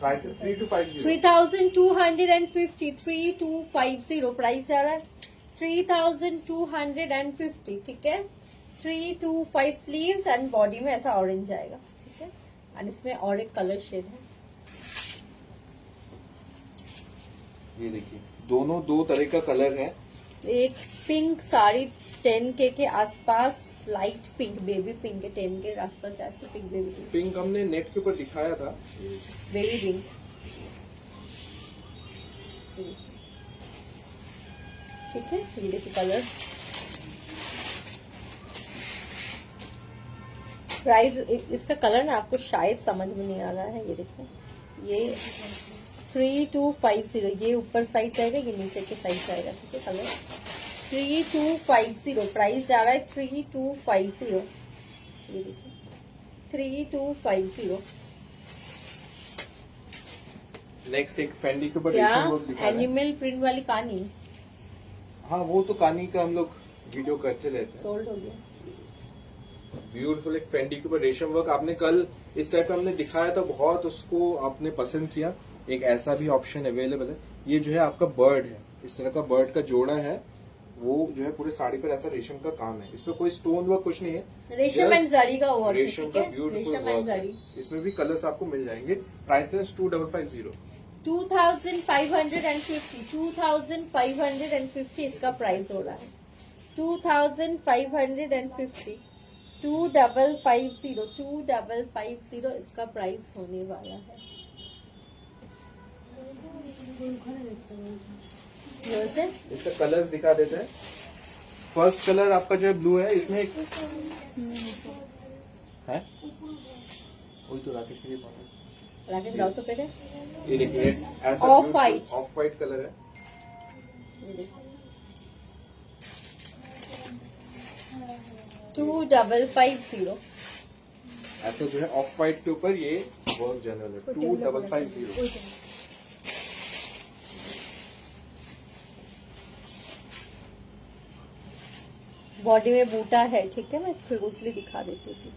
Speaker 1: प्राइस 3250
Speaker 3: 3250 प्राइस जा रहा है 3250 ठीक है। 325 स्लीव्स एंड बॉडी में ऐसा ऑरेंज आएगा ठीक है एंड इसमें और एक कलर शेड है।
Speaker 1: ये देखिए दोनों दो तरह का कलर है।
Speaker 3: एक पिंक साड़ी 10K के आसपास लाइट पिंक बेबी पिंक है 10K के आसपास ऐसे पिंक बेबी पिंक
Speaker 1: पिंक हमने नेट के ऊपर दिखाया था।
Speaker 3: बेबी पिंक ठीक है। ये देखिए कलर प्राइस इसका कलर ना आपको शायद समझ में नहीं आ रहा है। ये देखिए ये 3250 ये ऊपर साइड जाएगा ये नीचे के साइड जाएगा ठीक है। कलर 3250 प्राइस जा रहा है 3250 ये देखिए 3250।
Speaker 1: नेक्स्ट एक फेंडी के ऊपर
Speaker 3: क्या
Speaker 1: रेशम वर्क दिखा रहे हैं।
Speaker 3: एनिमल प्रिंट वाली कहानी
Speaker 1: हाँ वो तो कानी का हम लोग वीडियो करते रहते हैं।
Speaker 3: सोल्ड हो गया।
Speaker 1: ब्यूटीफुल एक फेंडी के ऊपर रेशम वर्क आपने कल इस टाइप का हमने दिखाया था, बहुत उसको आपने पसंद किया। एक ऐसा भी ऑप्शन अवेलेबल है। ये जो है आपका बर्ड है, इस तरह का बर्ड का जोड़ा है, वो जो है पूरे साड़ी पर ऐसा रेशम का काम है। इसमें कोई स्टोन वर्क कुछ नहीं है,
Speaker 3: रेशम एंड जरी का वर्क
Speaker 1: रेशम का ब्यूटीफुल
Speaker 3: रेशम एंड
Speaker 1: वर्क
Speaker 3: जरी
Speaker 1: है। इसमें भी कलर्स आपको मिल जाएंगे। प्राइस है 2550।
Speaker 3: 2550 इसका प्राइस हो रहा है 2550 2550 इसका प्राइस होने वाला है।
Speaker 1: इसका कलर्स दिखा देते हैं। फर्स्ट कलर आपका जो है ब्लू है, इसमें एक है वही तो राकेश के लिए पाना है।
Speaker 3: राकेश दाओ तो पहले
Speaker 1: ये देखिए ऐसा
Speaker 3: Off white।
Speaker 1: Of white colour है।
Speaker 3: ये देखो 2550।
Speaker 1: ऐसा जो है ऑफ वाइट के ऊपर ये वर्क जनरल है 2550।
Speaker 3: बॉडी में बूटा है, ठीक है। मैं फिर उसलिए दिखा देती थी।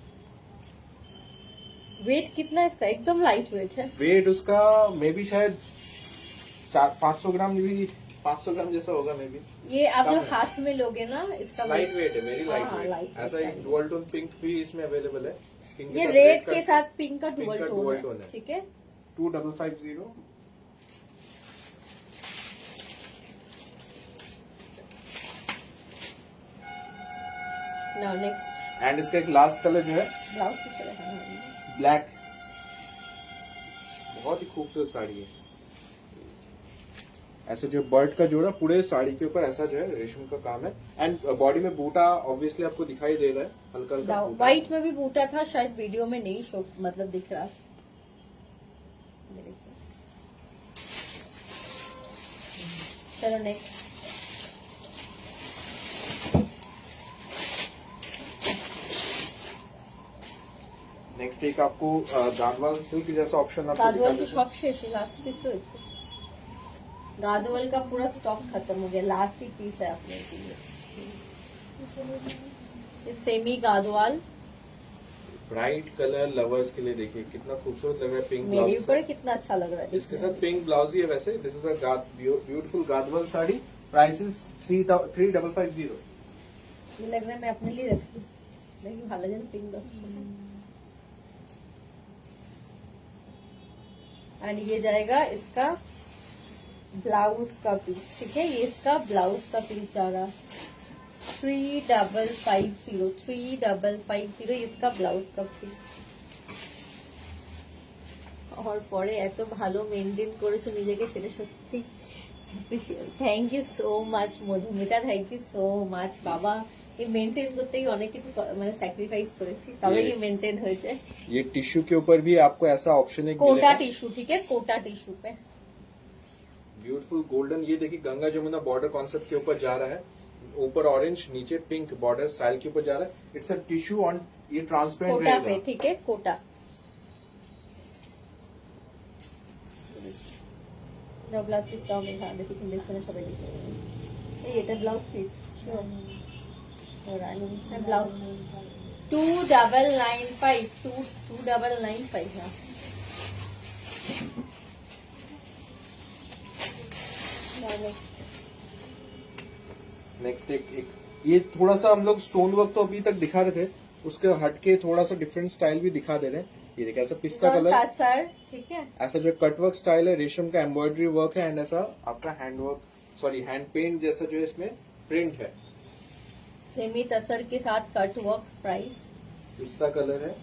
Speaker 3: वेट कितना है इसका? एकदम लाइट वेट है।
Speaker 1: वेट उसका मे बी शायद 500 ग्राम भी 500 ग्राम जैसा होगा मे बी।
Speaker 3: ये आप जो हाथ में लोगे ना, इसका
Speaker 1: लाइट वेट है, वेरी लाइट
Speaker 3: हाँ,
Speaker 1: वेट।
Speaker 3: light
Speaker 1: ऐसा
Speaker 3: weight
Speaker 1: एक डुअल टोन पिंक भी इसमें अवेलेबल है। Pink के
Speaker 3: ये
Speaker 1: साथ
Speaker 3: रेड
Speaker 1: red
Speaker 3: के साथ पिंक का
Speaker 1: pink
Speaker 3: डुअल
Speaker 1: का
Speaker 3: टोन
Speaker 1: dual
Speaker 3: है,
Speaker 1: tone है।
Speaker 3: ठीक है।
Speaker 1: 2550।
Speaker 3: नाउ नेक्स्ट
Speaker 1: एंड इसका एक लास्ट कलर जो है
Speaker 3: ब्लाउज किस तरह का है?
Speaker 1: ब्लैक। बहुत ही खूबसूरत साड़ी है। ऐसे जो बर्ड का जोड़ा पूरे साड़ी के ऊपर ऐसा जो है रेशम का काम है। एंड बॉडी में बूटा ऑब्वियसली आपको दिखाई दे रहा है, हल्का हल्का बूटा।
Speaker 3: व्हाइट में भी बूटा था, शायद वीडियो में नहीं शो मतलब दिख रहा। ये देखिए। चलो नेक्स्ट।
Speaker 1: नेक्स्ट एक आपको गादवाल सिल्क जैसा ऑप्शन आपको
Speaker 3: गादोवाल की
Speaker 1: दिखा देता
Speaker 3: সব শেষ, লাস্ট পিস রয়েছে। गादोवाल का पूरा स्टॉक खत्म हो गया, लास्ट ही पीस है अपने के लिए। ये सेमी गादोवाल
Speaker 1: ब्राइट कलर लवर्स के लिए देखिए कितना खूबसूरत लग रहा है। पिंक
Speaker 3: मेरे
Speaker 1: ब्लाउज
Speaker 3: ऊपर कितना अच्छा लग रहा है।
Speaker 1: इसके साथ पिंक ब्लाउज ही है। वैसे this is a beautiful Gadwal sari. Price is 3550।
Speaker 3: ये लग रहा है मैं अपने लिए रख लूं, लेकिन ভালো যেন पिंक ब्लाउज। एंड ये जाएगा इसका ब्लाउज का पीस, ठीक है। ये इसका ब्लाउज का पीस जा रहा 3550 इसका ब्लाउज का पीस। और পরে এত ভালো মেইনটেইন করেছো নিজেকে, সেটা সত্যি appreciate. Thank you so much Madhumita, thank you so much বাবা। ये मेंटेन करते ही অনেক কিছু মানে স্যাক্রিফাইস করেছি, তবে ये मेंटेन হয়েছে।
Speaker 1: ये टिश्यू के ऊपर भी आपको ऐसा ऑप्शन एक
Speaker 3: कोटा
Speaker 1: मिलेगा।
Speaker 3: टिश्यू, ठीक है, कोटा टिश्यू पे
Speaker 1: ब्यूटीफुल गोल्डन। ये देखिए गंगा जमुना बॉर्डर कॉन्सेप्ट के ऊपर जा रहा है। ऊपर ऑरेंज, नीचे पिंक बॉर्डर स्टाइल के ऊपर जा रहा है। इट्स अ टिश्यू ऑन, ये ट्रांसपेरेंट
Speaker 3: कोटा पे,
Speaker 1: रहेगा।
Speaker 3: ठीक है, कोटा। ব্লাউজ পিস দাও, আমি দেখি তুমি দেখো না সবাই দেখে। এটা ব্লাউজ পিস শিওর। और ब्लाउज 2995 है।
Speaker 1: नेक्स्ट एक ये थोड़ा सा हम लोग स्टोन वर्क तो अभी तक दिखा रहे थे, उसके हटके थोड़ा सा डिफरेंट स्टाइल भी दिखा दे रहे हैं। ये देखिए ऐसा पिस्ता कलर,
Speaker 3: सर, ठीक है।
Speaker 1: ऐसा जो कट वर्क स्टाइल है, रेशम का एम्ब्रॉयडरी वर्क है। एंड ऐसा आपका hand work, sorry hand paint जैसा जो है इसमें प्रिंट है।
Speaker 3: सेमी तसर के साथ कट वर्क। प्राइस
Speaker 1: पिस्ता कलर है।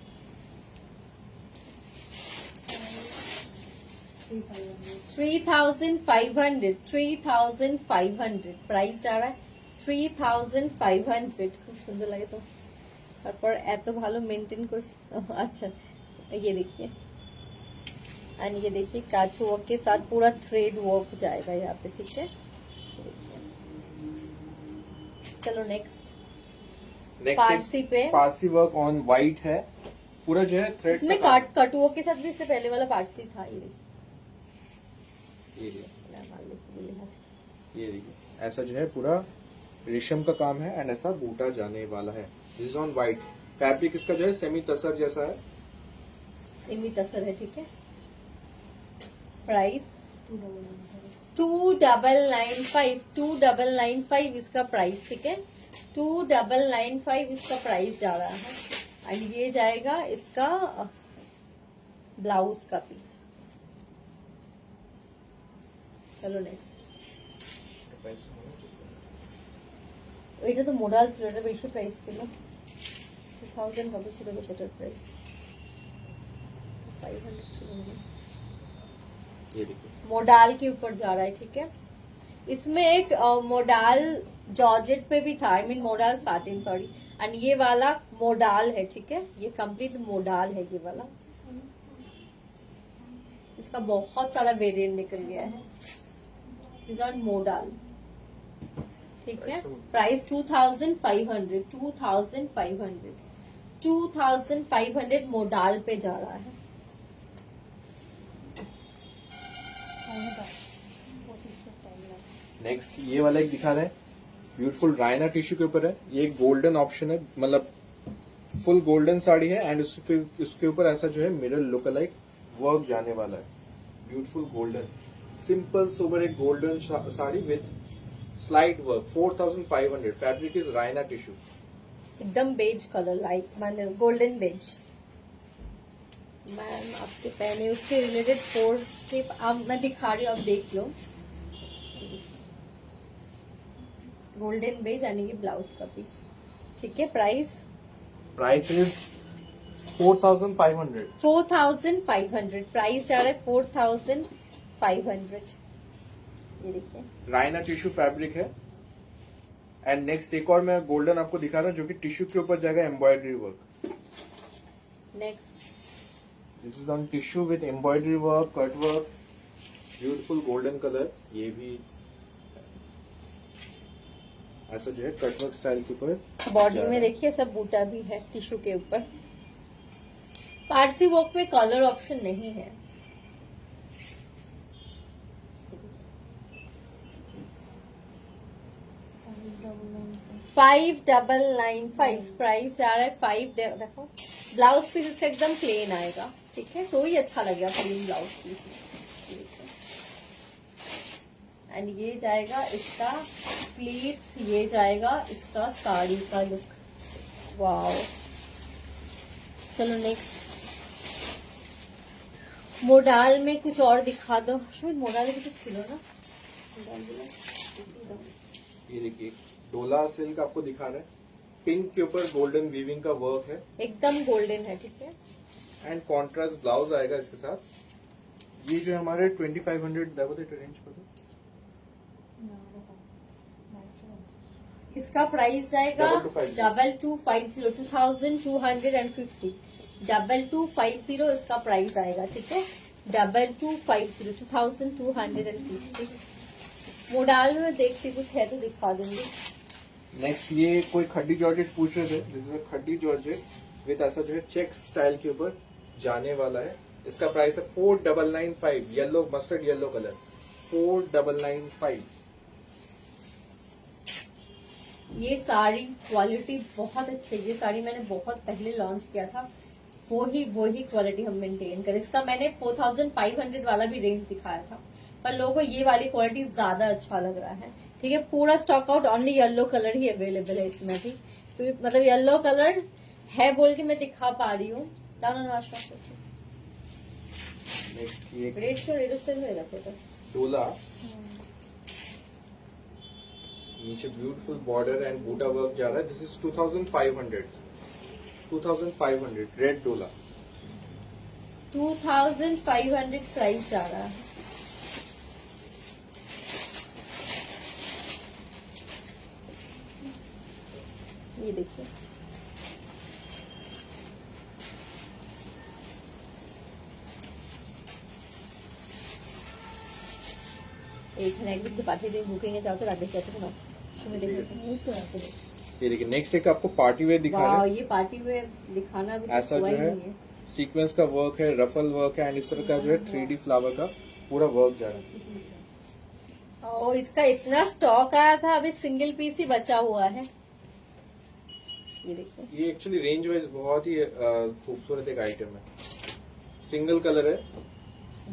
Speaker 3: 3500 प्राइस जा रहा है 3500। খুব সুন্দর লাগে তো। তারপর এত ভালো মেনটেন করছি। अच्छा ये देखिए, एंड ये देखिए काचू वर्क के साथ पूरा थ्रेड वर्क जाएगा यहाँ पे, ठीक है। चलो नेक्स्ट पारसी पे
Speaker 1: पारसी वर्क ऑन व्हाइट है पूरा जो है थ्रेड।
Speaker 3: इसमें कटुओं के साथ भी इससे पहले वाला पारसी था। ये
Speaker 1: देखिए ऐसा जो है पूरा रेशम का काम है। एंड ऐसा बूटा जाने वाला है। This is on white. Fabric इसका जो है सेमी तसर जैसा है।
Speaker 3: सेमी तसर है, ठीक है। प्राइस 2995 इसका प्राइस, ठीक है। 2995 इसका प्राइस जा रहा है। एंड ये जाएगा इसका ब्लाउज का पीस। चलो नेक्स्ट। এটা তো মোডাল ছিল, এটা বেশি প্রাইস ছিল। 2000 কত ছিল সেটার প্রাইস? 500 ছিল।
Speaker 1: ये देखिए
Speaker 3: मोडाल के ऊपर जा रहा है, ठीक है। इसमें एक मोडाल जॉर्जेट पे भी था, I mean modal satin, sorry. And ये वाला मोडाल है, ठीक है, ये कंप्लीट मोडाल है ये वाला। इसका बहुत सारा वेरिएंट निकल गया है, इज ऑन मोडाल, ठीक है। प्राइस 2500, 2500 मोडाल पे जा रहा है।
Speaker 1: नेक्स्ट ये वाला एक दिखा रहे हैं, ब्यूटीफुल रायना टिश्यू के ऊपर है। ये एक गोल्डन ऑप्शन है, मतलब फुल गोल्डन साड़ी है एंड उसके ऊपर ऐसा जो है मिरर लुक लाइक वर्क जाने वाला है। ब्यूटीफुल गोल्डन सिंपल सोबर एक golden sari with slight work. 4500, fabric is Raina tissue.
Speaker 3: एकदम बेज कलर, लाइक मैंने गोल्डन बेज। मैम आपके पहने उसके रिलेटेड 4 के आप मैं दिखा रही हूँ, आप देख लो। गोल्डन बेज यानी कि ब्लाउज का पीस, ठीक है। Price
Speaker 1: is 4500।
Speaker 3: 4500 प्राइस जा रहा है, 4500। ये देखिए
Speaker 1: रायना टिश्यू फैब्रिक है। एंड नेक्स्ट एक और मैं गोल्डन आपको दिखा रहा हूँ जो कि टिश्यू के ऊपर जाएगा embroidery work.
Speaker 3: Next
Speaker 1: this is on tissue with embroidery work, cut work, beautiful golden colour. ये भी ऐसा जो है कटवर्क स्टाइल के ऊपर।
Speaker 3: बॉडी में देखिए सब बूटा भी है टिश्यू के ऊपर। पारसी वर्क में कलर ऑप्शन नहीं है। $5,995 प्राइस जा रहा है। 5 देखो ब्लाउज पीस इसका एकदम प्लेन आएगा, ठीक है, तो ही अच्छा लगेगा प्लेन ब्लाउज पीस। एंड ये जाएगा इसका प्लीट्स, ये जाएगा इसका साड़ी का लुक। वाओ, चलो नेक्स्ट मोडाल में कुछ और दिखा दो। शायद मोडाल में कुछ छिलो ना,
Speaker 1: ये देखिए डोला सिल्क आपको दिखा रहे हैं, पिंक के ऊपर गोल्डन वीविंग का वर्क है,
Speaker 3: एकदम गोल्डन है, ठीक है।
Speaker 1: एंड कॉन्ट्रास्ट ब्लाउज आएगा इसके साथ। ये जो हमारे 2500 देखो तो रेंज पर
Speaker 3: इसका प्राइस जाएगा 2250, 2250, 2250 इसका प्राइस आएगा, ठीक है। 2250, 2250। मोडाल में देखती कुछ है तो दिखा दूंगी।
Speaker 1: नेक्स्ट ये कोई खड्डी जॉर्जेट पूछ रहे थे, दिस इज खड्डी जॉर्जेट विद ऐसा जो है चेक स्टाइल के ऊपर जाने वाला है। इसका प्राइस है 4995, येलो मस्टर्ड येलो कलर, 4995।
Speaker 3: ये साड़ी क्वालिटी बहुत अच्छी है। ये साड़ी मैंने बहुत पहले लॉन्च किया था, वही क्वालिटी हम मेंटेन करें। इसका मैंने 4500 वाला भी रेंज दिखाया था, पर लोगों को ये वाली क्वालिटी ज्यादा अच्छा लग रहा है, ठीक है। पूरा stock out, only yellow colour ही अवेलेबल है इसमें भी, मतलब येलो कलर है बोल के मैं दिखा पा रही हूँ।
Speaker 1: नेक्स्ट ये
Speaker 3: ग्रेट स्टोर
Speaker 1: डोला, नीचे ब्यूटीफुल बॉर्डर एंड बूटा वर्क जा रहा है। दिस इज 2500, 2500 रेड डोला।
Speaker 3: 2500 प्राइस जा रहा है। ये देखिए एक नेक्स्ट पार्टी दिन बुकिंग जाओ तो राधे कहते हैं
Speaker 1: ये देखिए नेक्स्ट एक आपको पार्टी वेयर दिखा रहे हैं।
Speaker 3: ये पार्टी वेयर दिखाना भी
Speaker 1: ऐसा जो है सीक्वेंस का वर्क है, रफल वर्क है एंड इस तरह का जो है 3D फ्लावर का पूरा वर्क जा रहा है।
Speaker 3: और इसका इतना स्टॉक आया था, अभी सिंगल पीस ही बचा हुआ है। ये देखिए,
Speaker 1: ये एक्चुअली रेंज वाइज बहुत ही खूबसूरत एक आइटम है, सिंगल कलर है,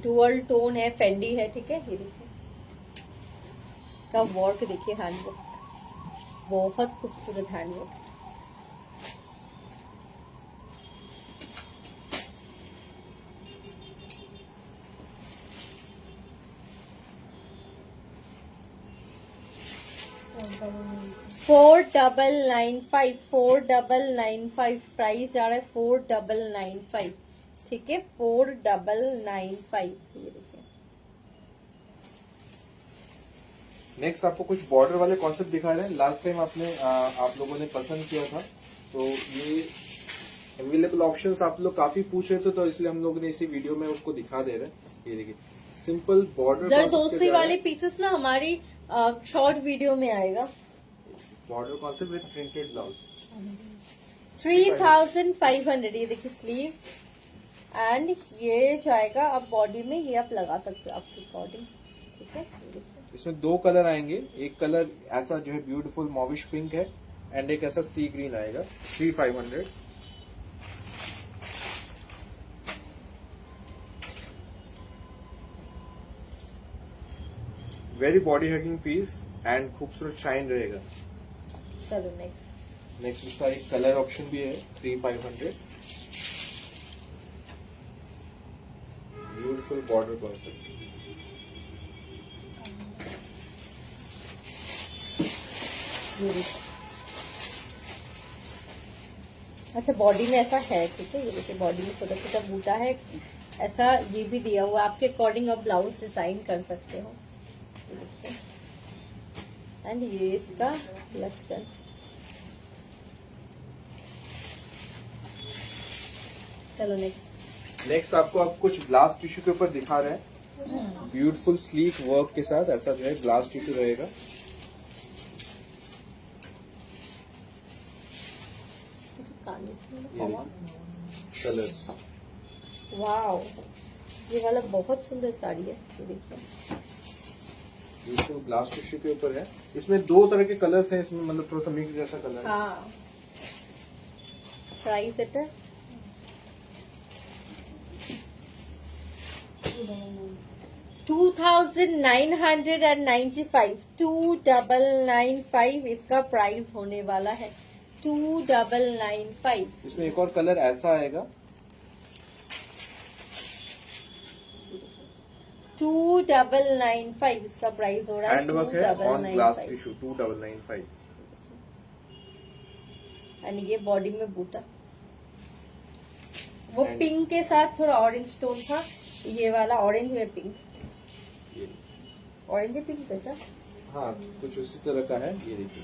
Speaker 3: डुअल टोन है, फेंडी है, ठीक है। ये देखिए इसका वर्क देखिए, हैंडवर्क बहुत खूबसूरत हैंडवर्क। $4995, 4995 प्राइस जा रहा है, 4995, ठीक है, 4995। ये देखिए
Speaker 1: नेक्स्ट आपको कुछ बॉर्डर वाले कॉन्सेप्ट दिखा रहे हैं। लास्ट टाइम आप लोगों ने पसंद किया था, तो ये अवेलेबल ऑप्शंस आप लोग काफी पूछ रहे थे, तो इसलिए हम लोग ने इसी वीडियो में उसको दिखा दे रहे हैं। ये देखिए सिंपल बॉर्डर
Speaker 3: जरदोसी वाले पीसेस ना हमारी शॉर्ट वीडियो में आएगा।
Speaker 1: Border concept with printed blouse
Speaker 3: 3500। ये देखिए स्लीव्स एंड ये जाएगा अब बॉडी में, ये आप लगा सकते हो आपके अकॉर्डिंग। ठीक है,
Speaker 1: इसमें 2 कलर आएंगे। एक कलर ऐसा जो है ब्यूटीफुल मॉविश पिंक है एंड एक ऐसा सी ग्रीन आएगा। 3500। Very body hugging piece and खूबसूरत शाइन रहेगा।
Speaker 3: चलो नेक्स्ट
Speaker 1: इसका एक कलर ऑप्शन भी है। 3500 ब्यूटीफुल बॉर्डर कॉन्सेप्ट।
Speaker 3: अच्छा बॉडी में ऐसा है, ठीक है। ये देखिए बॉडी में छोटा छोटा बूटा है, ऐसा ये भी दिया हुआ है। आपके अकॉर्डिंग आप ब्लाउज डिजाइन कर सकते हो। ये देखिए एंड ये इसका लटकन। चलो नेक्स्ट
Speaker 1: आपको अब कुछ ग्लास टिश्यू के ऊपर दिखा रहे हैं। ब्यूटीफुल स्लीक वर्क के साथ ऐसा जो है ग्लास टिश्यू रहेगा। कलर्स,
Speaker 3: वाओ, ये वाला बहुत सुंदर साड़ी है। ये देखिए
Speaker 1: ब्यूटीफुल ग्लास टिश्यू के ऊपर है। इसमें 2 तरह के कलर्स हैं, इसमें मतलब थोड़ा सा मिक्स जैसा कलर है।
Speaker 3: हाँ, प्राइस इट है 2995। 2995 इसका प्राइस होने वाला है। 2995।
Speaker 1: इसमें एक और कलर ऐसा आएगा।
Speaker 3: 2995 इसका प्राइस हो रहा है।
Speaker 1: हैंडवर्क है ऑन ग्लास टिश्यू। 2995
Speaker 3: एंड ये बॉडी में बूटा, वो पिंक के साथ थोड़ा ऑरेंज टोन था। ये वाला ऑरेंज में पिंक, ऑरेंज में पिंक बेटा।
Speaker 1: हाँ, कुछ उसी तरह का है। ये देखिए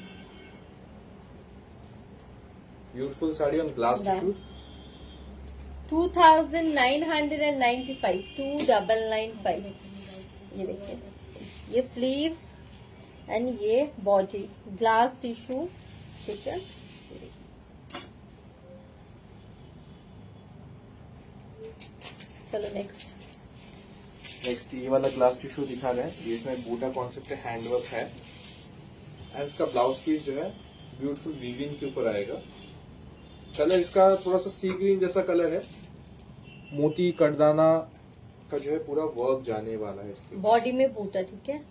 Speaker 1: beautiful sari on glass tissue.
Speaker 3: 2995। 2995। ये देखिए ये स्लीव्स एंड ये बॉडी ग्लास टिश्यू। ठीक है, चलो नेक्स्ट
Speaker 1: ये वाला ग्लास टिश्यू दिखा रहे हैं। ये इसमें बूटा कॉन्सेप्ट है, हैंडवर्क है एंड इसका ब्लाउज पीस जो है ब्यूटीफुल वीविंग के ऊपर आएगा। कलर इसका थोड़ा सा सी ग्रीन जैसा कलर है। मोती कटदाना का जो है पूरा वर्क जाने वाला है इसके
Speaker 3: बॉडी में बूटा। ठीक है,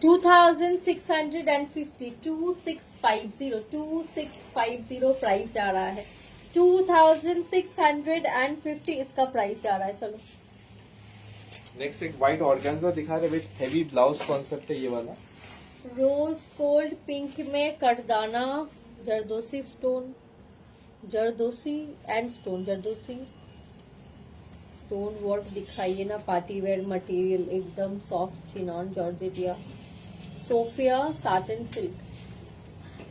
Speaker 3: टू 2650। 2650 प्राइस जा रहा है। 2650 इसका प्राइस जा रहा है। चलो
Speaker 1: नेक्स्ट एक व्हाइट ऑर्गेन्जा दिखा रहे विद हेवी ब्लाउज कॉन्सेप्ट है। ये वाला
Speaker 3: रोज गोल्ड पिंक में कटदाना, zardozi stone, zardozi and stone, zardozi stone work दिखाइए ना। पार्टी वेयर मटेरियल एकदम सॉफ्ट चिनॉन जॉर्जेट या सोफिया साटन सिल्क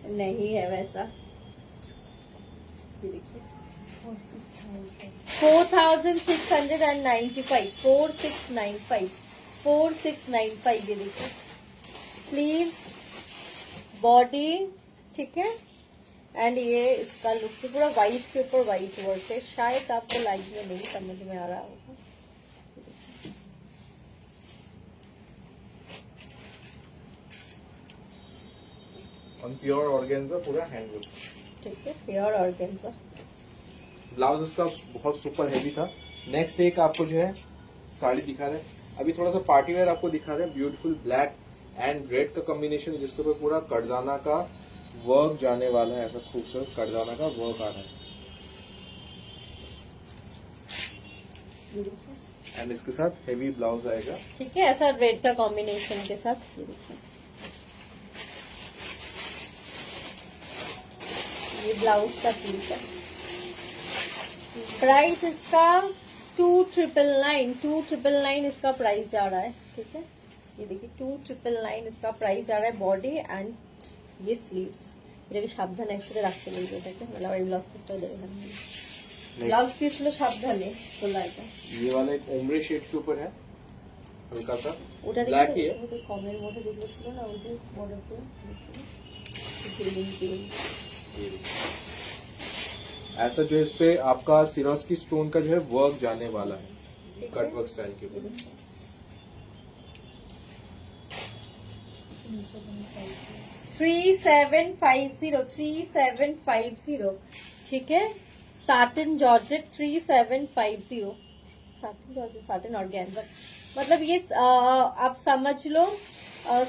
Speaker 3: नहीं है वैसा। ये देखिए 4695। 4695। ये देखिए स्लीव्स, बॉडी, ठीक है एंड ये इसका लुक तो पूरा व्हाइट के ऊपर व्हाइट वर्क है। शायद आपको लाइट में नहीं समझ में आ रहा होगा।
Speaker 1: ऑन प्योर ऑर्गेन्जा पूरा हैंडवर्क।
Speaker 3: ठीक है, प्योर ऑर्गेन्जा।
Speaker 1: ब्लाउज इसका बहुत सुपर हेवी था। नेक्स्ट एक आपको जो है साड़ी दिखा रहे हैं। अभी थोड़ा सा पार्टी वेयर आपको दिखा रहे हैं। ब्यूटीफुल ब्लैक एंड रेड का कॉम्बिनेशन, जिसके ऊपर पूरा कटदाना का वर्क जाने वाला है। ऐसा खूबसूरत कटदाना का वर्क आ रहा है। एंड इसके साथ हेवी ब्लाउज आएगा।
Speaker 3: ठीक है, ऐसा रेड का कॉम्बिनेशन के साथ। ये देखिए, ये ब्लाउज का पीस है। प्राइस इसका 2,999 इसका प्राइस जा रहा है। ठीक है, ये देखिए 2,999 इसका प्राइस जा रहा है। बॉडी एंड ये स्लीव्स এটাকে সাবধানে একসাথে রাখতে বলবো, এটাকে মানে আবার ব্লাউজ পিসটাও দেবে। ব্লাউজ পিস গুলো সাবধানে খোলা এটা।
Speaker 1: ये वाला एक ओम्ब्रे शेड के ऊपर है, हल्का सा
Speaker 3: ওটা
Speaker 1: ब्लैक ही
Speaker 3: দেখে
Speaker 1: है।
Speaker 3: ওটা কমের মধ্যে যেগুলো ছিল না, ওই যে বর্ডারগুলো
Speaker 1: ये देखिए। ऐसा जो है इस पे आपका सिरोस्की स्टोन का जो है वर्क जाने वाला है,
Speaker 3: ठीक है।
Speaker 1: कट वर्क स्टाइल के ऊपर।
Speaker 3: 3750 ठीक है। Satin georgette 3750, satin georgette, satin organza, मतलब ये आप समझ लो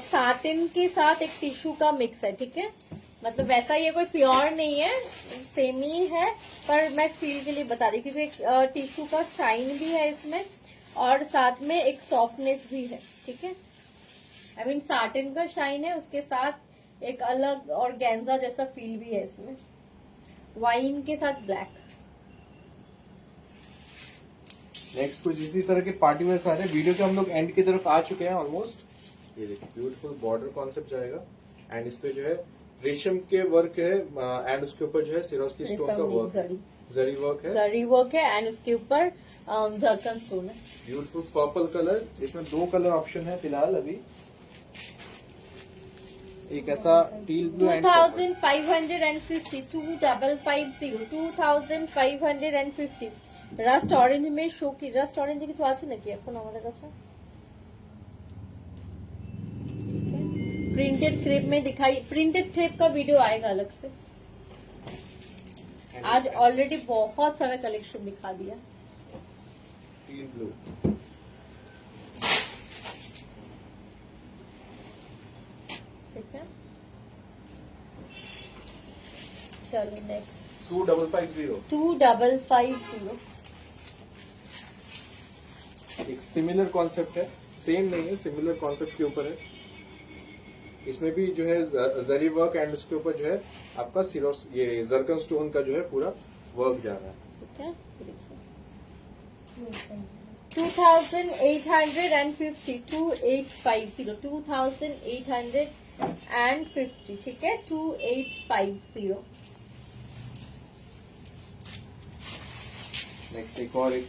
Speaker 3: साटिन के साथ एक टिश्यू का मिक्स है। ठीक है, मतलब वैसा ये कोई प्योर नहीं है, सेमी है, पर मैं फील के लिए बता रही हूँ क्योंकि एक टिश्यू का शाइन भी है इसमें और साथ में एक सॉफ्टनेस भी है। ठीक है, आई मीन साटिन का शाइन है, उसके साथ एक अलग ऑर्गेन्जा जैसा फील भी है इसमें, वाइन के साथ ब्लैक।
Speaker 1: नेक्स्ट कुछ इसी तरह के पार्टी वेयर सारे वीडियो के हम लोग एंड की तरफ आ चुके हैं ऑलमोस्ट। ये देखिए ब्यूटीफुल बॉर्डर कॉन्सेप्ट जाएगा एंड इस पे जो है रेशम के वर्क है एंड उसके ऊपर जो है सिरोस्की स्टोन का वर्क, जरी वर्क है,
Speaker 3: जरी वर्क है एंड उसके ऊपर जरकन स्टोन है।
Speaker 1: ब्यूटीफुल पर्पल कलर, इसमें 2 कलर ऑप्शन है फिलहाल अभी, एक ऐसा teal blue and
Speaker 3: 2550, 2550 rushed orange में শো কি রাস্ট অরেঞ্জে কিছু আছে নাকি এখন আমাদের কাছে? प्रिंटेड क्रेप में दिखाई, प्रिंटेड क्रेप का वीडियो आएगा अलग से। आज ऑलरेडी बहुत सारा कलेक्शन दिखा दिया।
Speaker 1: टील ब्लू,
Speaker 3: ठीक है, चलो नेक्स्ट
Speaker 1: 2550 एक सिमिलर कॉन्सेप्ट है, सेम नहीं है, सिमिलर कॉन्सेप्ट के ऊपर है। इसमें भी जो है जरी वर्क एंड उसके ऊपर जो है आपका सिरोस ये जरकन स्टोन का जो है पूरा वर्क जा रहा है।
Speaker 3: ठीक है, 2850, 2850, ठीक है, 2850।
Speaker 1: नेक्स्ट एक और एक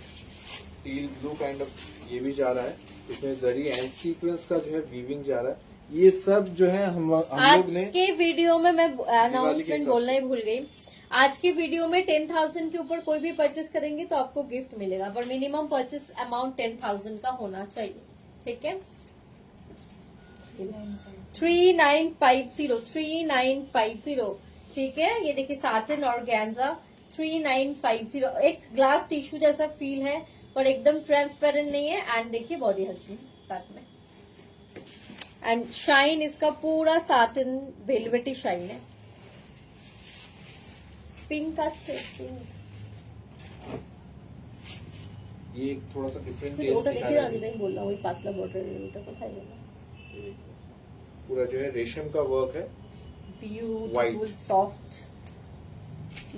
Speaker 1: टील ब्लू काइंड ऑफ ये भी जा रहा है, इसमें जरी एंड सीक्वेंस का जो है वीविंग जा रहा है। ये सब जो है हम लोग ने
Speaker 3: आज के वीडियो में मैं अनाउंसमेंट बोलना ही भूल गई। आज के वीडियो में 10,000 के ऊपर कोई भी परचेस करेंगे तो आपको गिफ्ट मिलेगा, पर मिनिमम परचेस अमाउंट 10,000 का होना चाहिए। ठीक है, 3950, ठीक है। ये देखिए साटिन ऑर्गेन्जा 3950, एक ग्लास टिश्यू जैसा फील है पर एकदम ट्रांसपेरेंट नहीं है एंड देखिए बॉडी हल्की साथ में एंड शाइन इसका पूरा साटिन वेलवेटी शाइन है। पिंक का पिंक
Speaker 1: ये एक थोड़ा सा डिफरेंट
Speaker 3: ওটা
Speaker 1: टेस्ट
Speaker 3: দেখে
Speaker 1: दिखा
Speaker 3: আমি তাই বললাম ওই পাতলা বর্ডারের ওটা কোথায় গেল?
Speaker 1: पूरा जो है रेशम का वर्क है,
Speaker 3: beautiful soft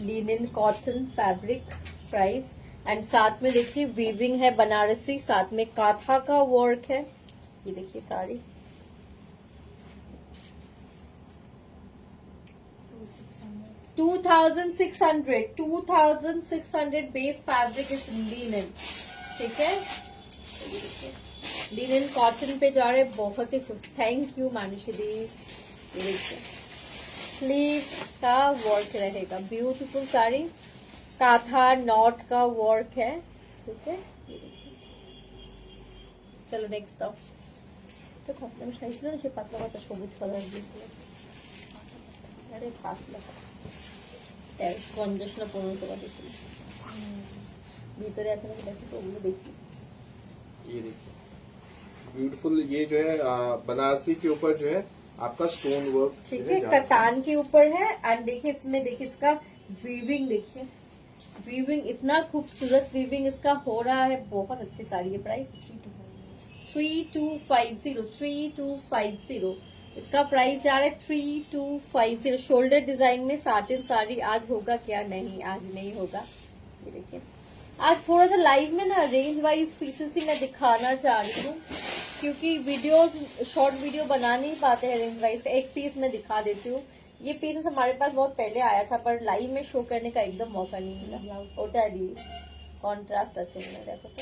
Speaker 3: linen cotton fabric price and साथ में देखिए वीविंग है बनारसी, साथ में काथा का वर्क है। ये देखिए sari 2600 base fabric is linen. ठीक है, लिनन कॉटन पे जा रहे, बहुत ही खुश। थैंक यू मानुषी दी। ये देखिए स्लीव का वर्क रहेगा, ब्यूटीफुल साड़ी, काथा नॉट का वर्क है। ठीक है, ये देखिए। चलो नेक्स्ट दाও। তো খপলা আমি চাইছিল না সে পাতলা পাতা সবুজ কালার দিয়েছিল। আরে পাতলা তার 50 না 15 টাকা দিয়েছিল। ভিতরে আছে নাকি দেখো তো ওগুলো দেখি।
Speaker 1: ये देखिए ब्यूटीफुल, ये जो है बनारसी के ऊपर जो है आपका स्टोन वर्क,
Speaker 3: ठीक है, कतान के ऊपर है एंड देखिए इसमें देखिए इसका वीविंग देखिए वीविंग इतना खूबसूरत वीविंग इसका हो रहा है, बहुत अच्छी साड़ी है। प्राइस 3250 इसका प्राइस जा रहा है 3250। शोल्डर डिजाइन में साटिन साड़ी। आज होगा क्या? नहीं, आज नहीं होगा। ये देखिए, आज थोड़ा सा लाइव में ना रेंज वाइज पीसेस ही मैं दिखाना चाह रही हूँ, क्योंकि वीडियोस शॉर्ट वीडियो बना नहीं पाते हैं रेंज वाइज का। एक पीस मैं दिखा देती हूँ। ये पीसेस हमारे पास बहुत पहले आया था, पर लाइव में शो करने का एकदम मौका नहीं मिला। टोटली कॉन्ट्रास्ट अच्छे नहीं देखो तो।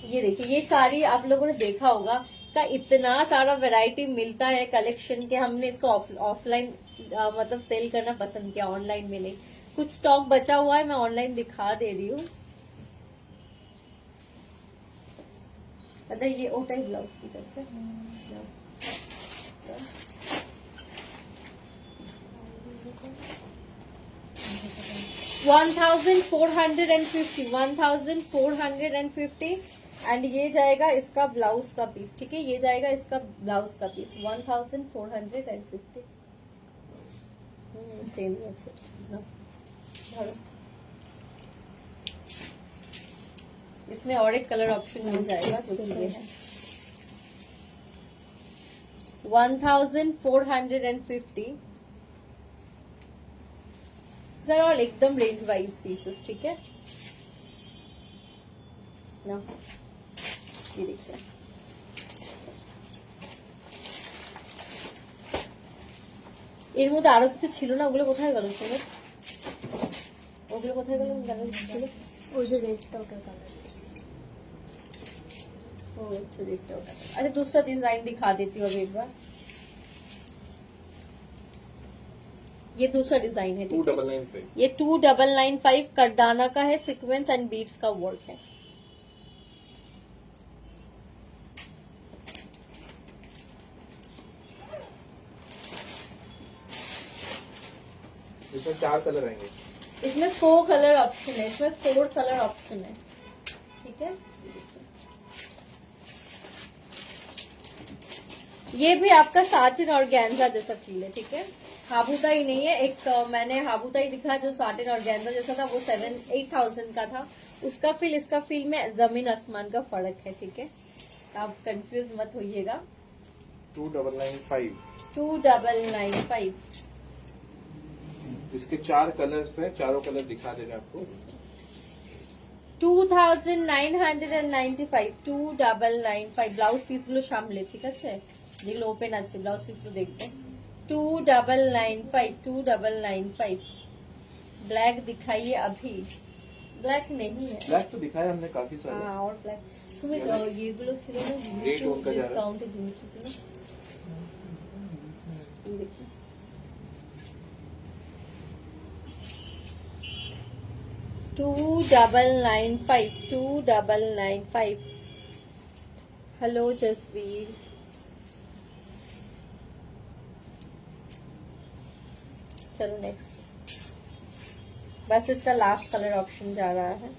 Speaker 3: ये देखिए, ये साड़ी आप लोगों ने देखा होगा, इसका इतना सारा वैरायटी मिलता है कलेक्शन के। हमने इसको ऑफलाइन मतलब सेल करना पसंद किया, ऑनलाइन में नहीं। कुछ स्टॉक बचा हुआ है, मैं ऑनलाइन दिखा दे रही हूँ। मतलब ये ओटाई ब्लाउज पीस अच्छा 1450 एंड ये जाएगा इसका ब्लाउज का पीस। ठीक है, ये जाएगा इसका ब्लाउज का पीस 1450। सेम ही अच्छे। इसमें और एक कलर ऑप्शन मिल जाएगा, जो कि ये है 1450। सर और एकदम रेंज वाइज पीसेस। ठीक है ना, ये देखिए এর মধ্যে আরো কিছু ছিল না, ওগুলো কোথায় গেল? শুনে ওগুলো কোথায় গেল? ওই যে রেডটা ওটার কালার। ओ अच्छा, रेडটা ওটা। अच्छा, दूसरा डिजाइन दिखा देती हूँ अभी एक बार। ये दूसरा डिजाइन है।
Speaker 1: 2995।
Speaker 3: ये 2995 करदाना का है, सीक्वेंस एंड बीड्स का वर्क है।
Speaker 1: इसमें 4 कलर आएंगे।
Speaker 3: इसमें 4 कलर ऑप्शन है, इसमें 4 कलर ऑप्शन है। ठीक है, ये भी आपका साटिन और ऑर्गेन्जा जैसा फील है। ठीक है, हाबूताई नहीं है। एक मैंने हाबूताई दिखा जो साटिन और ऑर्गेन्जा जैसा था, वो 7-8,000 का था। उसका फील इसका फील में जमीन आसमान का फर्क है। ठीक है, आप कंफ्यूज मत होइएगा।
Speaker 1: 2995। इसके 4 कलर्स हैं, चारों कलर दिखा दे रहे हैं आपको।
Speaker 3: 2995 2995 ব্লাউজ পিসগুলো সামলে। ঠিক আছে, যেগুলো ওপেন আছে ব্লাউজ পিসগুলো দেখবে। 2995 ब्लैक दिखाइए अभी। ब्लैक नहीं है,
Speaker 1: ब्लैक तो दिखाया हमने काफी सारे।
Speaker 3: हाँ, और ब्लैक তুমি येগুলো ছিল না,
Speaker 1: रेट उनका जा रहा है।
Speaker 3: ডিসকাউंटे জিনিস ছিল। ये देखिए 2995 हेलो जसवीर। चलो नेक्स्ट, बस इसका लास्ट कलर ऑप्शन जा रहा है।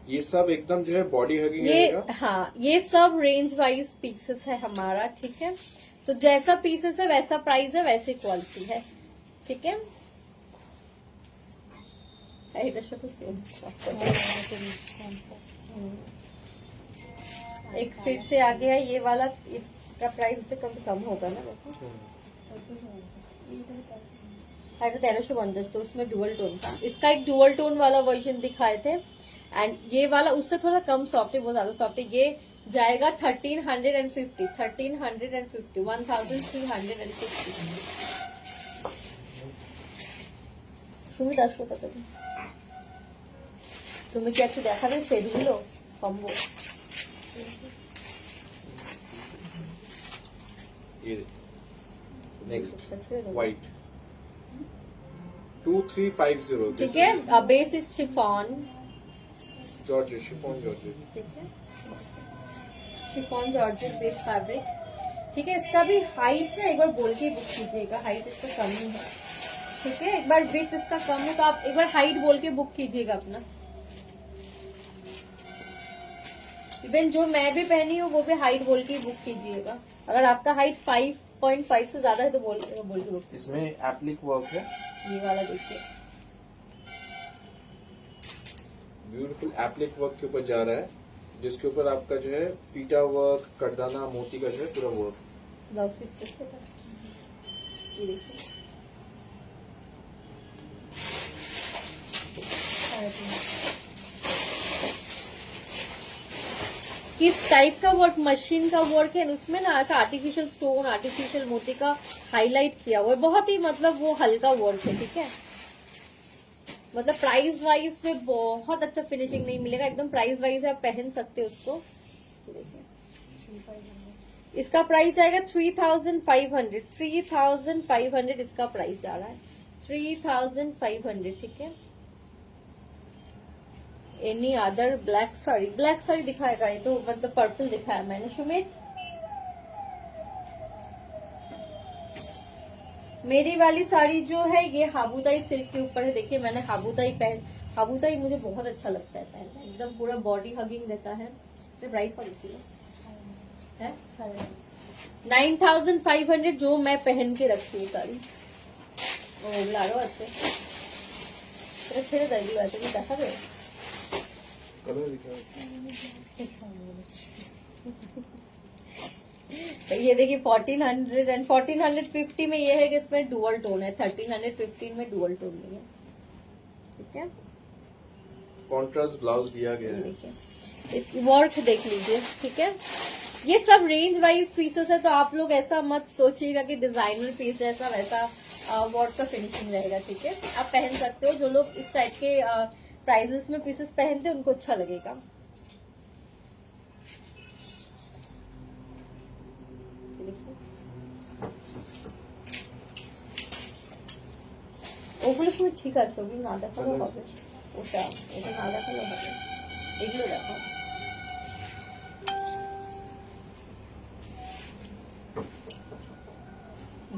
Speaker 1: ये सब एकदम जो है बॉडी हगिंग
Speaker 3: ये
Speaker 1: रहेगा।
Speaker 3: हाँ, ये सब रेंज वाइज पीसेस है हमारा। ठीक है, तो जैसा पीसेस है वैसा प्राइस है, वैसी क्वालिटी है। ठीक है, এটা সাথে সেম। एक फिर से आ गया है ये वाला, इसका प्राइस उससे कम होगा ना। देखो 1350, तो उसमें डुअल टोन था। इसका एक डुअल टोन वाला वर्जन दिखाए थे, एंड ये वाला उससे थोड़ा कम सॉफ्ट है, वो ज्यादा सॉफ्ट है। ये जाएगा 1350 1350। তুমি 10 টাকা দিন। তুমি কি একটু দেখাবে সেটগুলো কম্বো?
Speaker 1: ये नेक्स्ट व्हाइट 2350।
Speaker 3: ठीक है, base is chiffon.
Speaker 1: Georgette, chiffon georgette.
Speaker 3: ठीक है, शिफॉन जॉर्जेट बेस फैब्रिक। ठीक है, इसका भी हाइट है, एक बार बोल के बुक कीजिएगा। हाइट इसका कम ही है। ठीक है, एक बार विथ इसका कम हो तो आप एक बार हाइट बोल के बुक कीजिएगा अपना। इवन जो मैं भी पहनी हूँ वो भी हाइट बोल के बुक कीजिएगा। अगर आपका हाइट 5.5 से ज्यादा है तो बोल के बुक।
Speaker 1: इसमें एप्लिक वर्क है,
Speaker 3: ये वाला देखिए,
Speaker 1: ब्यूटीफुल एप्लिक वर्क के ऊपर जा रहा है, जिसके ऊपर आपका जो है पीटा वर्क, करदाना, मोती का जो है पूरा वर्क।
Speaker 3: ब्लाउज पीस से छोटा, ये देखिए किस टाइप का वर्क, मशीन का वर्क है, उसमें ना ऐसा आर्टिफिशियल स्टोन, आर्टिफिशियल मोती का हाईलाइट किया हुआ है, बहुत ही मतलब वो हल्का वर्क है, ठीक है। मतलब प्राइस वाइज में बहुत अच्छा फिनिशिंग नहीं मिलेगा, एकदम प्राइस वाइज आप पहन सकते हो उसको। इसका प्राइस आएगा 3500, 3500 इसका प्राइस जा रहा है, 3500, ठीक है। Any other black sari, black sari दिखाएगा, ये तो मतलब पर्पल दिखाया मैंने। सुमित, मेरी वाली साड़ी जो है ये हाबूताई सिल्क के ऊपर है। देखिए मैंने हाबूताई मुझे बहुत अच्छा लगता है पहनना, एकदम पूरा बॉडी हगिंग देता है। प्राइस पर है 9500 जो मैं पहन के रखती हूँ साड़ी। ओ लाड़ो अच्छे ছেড়ে দেয় গুলো আছে কি দেখাবে
Speaker 1: कलर दिखा,
Speaker 3: तो ये देखिए 1400 एंड 1450 में ये है कि इसमें डुअल टोन है, 1315 में डुअल टोन नहीं है, ठीक है।
Speaker 1: कॉन्ट्रास्ट ब्लाउज दिया गया
Speaker 3: ये
Speaker 1: है।
Speaker 3: देखिए इस वर्क देख लीजिए, ठीक है। ये सब रेंज वाइज पीसेस है, तो आप लोग ऐसा मत सोचिएगा कि डिजाइनर पीस ऐसा वैसा वर्क का फिनिशिंग रहेगा, ठीक है। आप पहन सकते हो, जो लोग इस टाइप के प्राइजेस में पीसेस पहनते हैं उनको अच्छा लगेगा। ওগুলো সময় ঠিক আছে, ওগুলো না দেখালেও হবে, ওটা না দেখালেও হবে, এগুলো দেখো।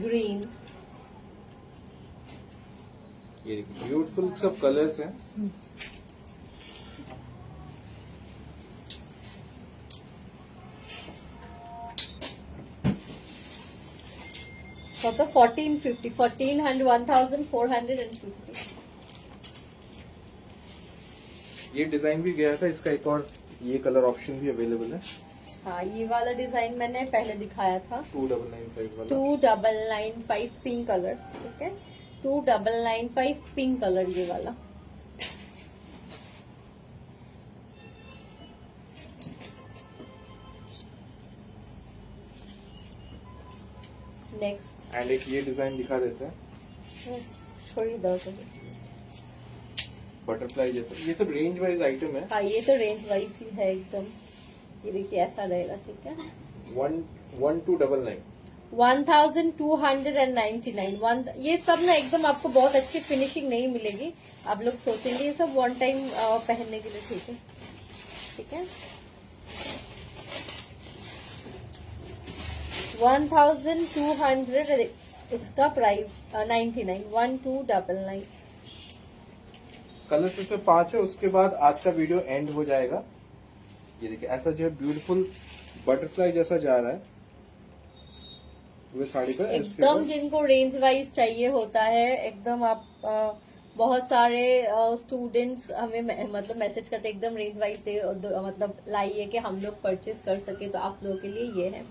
Speaker 3: ग्रीन,
Speaker 1: ये देखिए ब्यूटीफुल सब कलर्स हैं।
Speaker 3: कत 1450, 1450।
Speaker 1: ये डिजाइन भी गया था, इसका एक और ये कलर ऑप्शन भी अवेलेबल है।
Speaker 3: हाँ ये वाला डिजाइन मैंने पहले दिखाया था,
Speaker 1: 2995 वाला,
Speaker 3: 2995 पिंक कलर, ठीक है, 2995 पिंक कलर ये वाला। नेक्स्ट
Speaker 1: एंड एक ये डिजाइन दिखा देते हैं,
Speaker 3: छोड़िए दो तो।
Speaker 1: बटरफ्लाई जैसा। ये सब रेंज वाइज आइटम है।
Speaker 3: हाँ ये तो रेंज वाइज ही है एकदम। ये देखिए ऐसा रहेगा, ठीक है।
Speaker 1: 1299,
Speaker 3: 1299। ये सब ना एकदम आपको बहुत अच्छी फिनिशिंग नहीं मिलेगी, आप लोग सोचेंगे ये सब वन टाइम पहनने के लिए, ठीक है, ठीक है। 1200 इसका प्राइस 99, 1299।
Speaker 1: कलर्स इसमें 5 है। उसके बाद आज का वीडियो एंड हो जाएगा। ये देखिए ऐसा जो है ब्यूटीफुल बटरफ्लाई जैसा जा रहा है वो साड़ी पर। इसके
Speaker 3: एकदम
Speaker 1: ऊपर
Speaker 3: जिनको रेंज वाइज चाहिए होता है, एकदम आप बहुत सारे स्टूडेंट्स हमें मतलब मैसेज करते एकदम रेंज वाइज मतलब लाइए कि हम लोग परचेज कर सके, तो आप लोगों के लिए ये है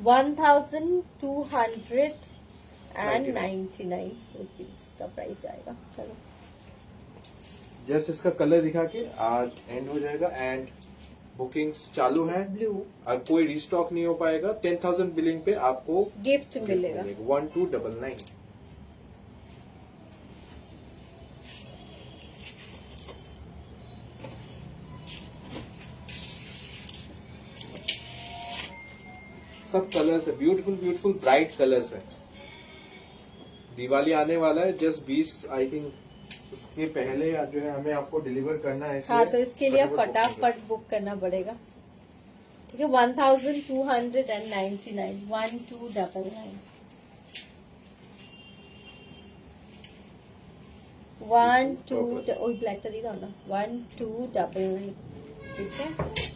Speaker 3: 1299 रुपीज का प्राइस जाएगा। चलो
Speaker 1: जस्ट इसका कलर दिखा के आज एंड हो जाएगा एंड बुकिंग्स चालू है।
Speaker 3: ब्लू
Speaker 1: अब कोई रिस्टॉक नहीं हो पाएगा। 10,000 बिलिंग पे आपको
Speaker 3: गिफ्ट मिलेगा।
Speaker 1: 1299। सब कलर्स है, ब्यूटीफुल ब्यूटीफुल ब्राइट कलर्स है। दिवाली आने वाला है, जस्ट 20 आई थिंक उसके पहले जो है हमें आपको डिलीवर करना है।
Speaker 3: हाँ तो इसके लिए फटाफट बुक करना पड़ेगा, ठीक है। 1299, 1299, 12 ওই ব্ল্যাকটা দিয়ে দাও না, 1299। ठीक है।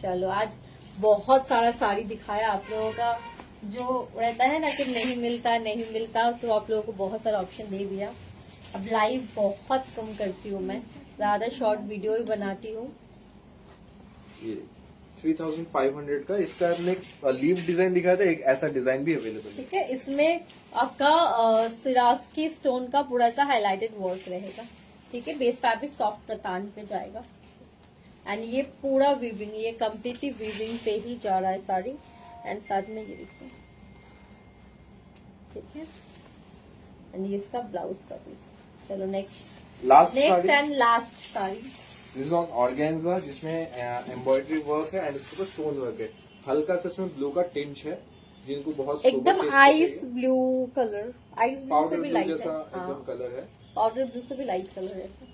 Speaker 3: चलो आज बहुत सारा साड़ी दिखाया आप लोगों का, जो रहता है ना कि नहीं मिलता, तो आप लोगों को बहुत सारा ऑप्शन दे दिया। अब लाइव बहुत कम करती हूँ मैं, ज्यादा शॉर्ट वीडियो ही बनाती हूँ।
Speaker 1: ये 3500 का, इसका हमने लीफ डिजाइन दिखाया था, एक ऐसा डिजाइन भी अवेलेबल है।
Speaker 3: ठीक है, इसमें आपका सिरास्की स्टोन का पूरा सा हाईलाइटेड वर्क रहेगा। ठीक है, बेस फैब्रिक सॉफ्ट कतान पे जाएगा एंड ये पूरा वीविंग, ये कम्प्लीटली वीविंग पे ही जा रहा है साड़ी। एंड साथ में ये देखिए, ठीक है, एंड ये इसका ब्लाउज का पीस। चलो next and last sari,
Speaker 1: this is on organza, जिसमें एम्ब्रॉयडरी वर्क है एंड इसके ऊपर स्टोन वर्क है। हल्का सा इसमें ब्लू का टिंच है, जिनको बहुत
Speaker 3: एकदम ice blue colour, ice blue से भी लाइट
Speaker 1: जैसा
Speaker 3: है,
Speaker 1: एकदम कलर है,
Speaker 3: पाउडर ब्लू से भी लाइट कलर है ऐसा।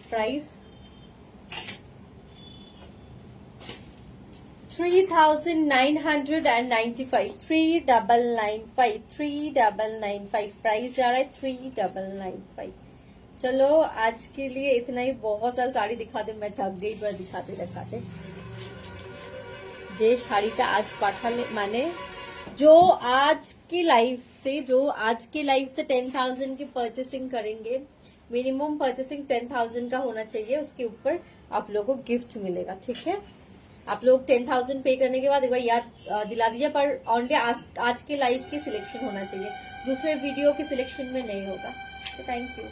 Speaker 3: प्राइस 3995, 3995 प्राइस जा रहा है 3995। चलो आज के लिए इतना ही, बहुत सारी साड़ी दिखाते, मैं थक गई पर दिखाते। जे শাড়িটা आज পাঠালে মানে जो आज की लाइफ से 10,000 की परचेसिंग करेंगे, मिनिमम परचेसिंग 10,000 का होना चाहिए, उसके ऊपर आप लोगों को गिफ्ट मिलेगा। ठीक है, आप लोग 10,000 पे करने के बाद एक बार याद दिला दीजिए, पर ओनली आज के लाइव की सिलेक्शन होना चाहिए, दूसरे वीडियो की सिलेक्शन में नहीं होगा। Thank you.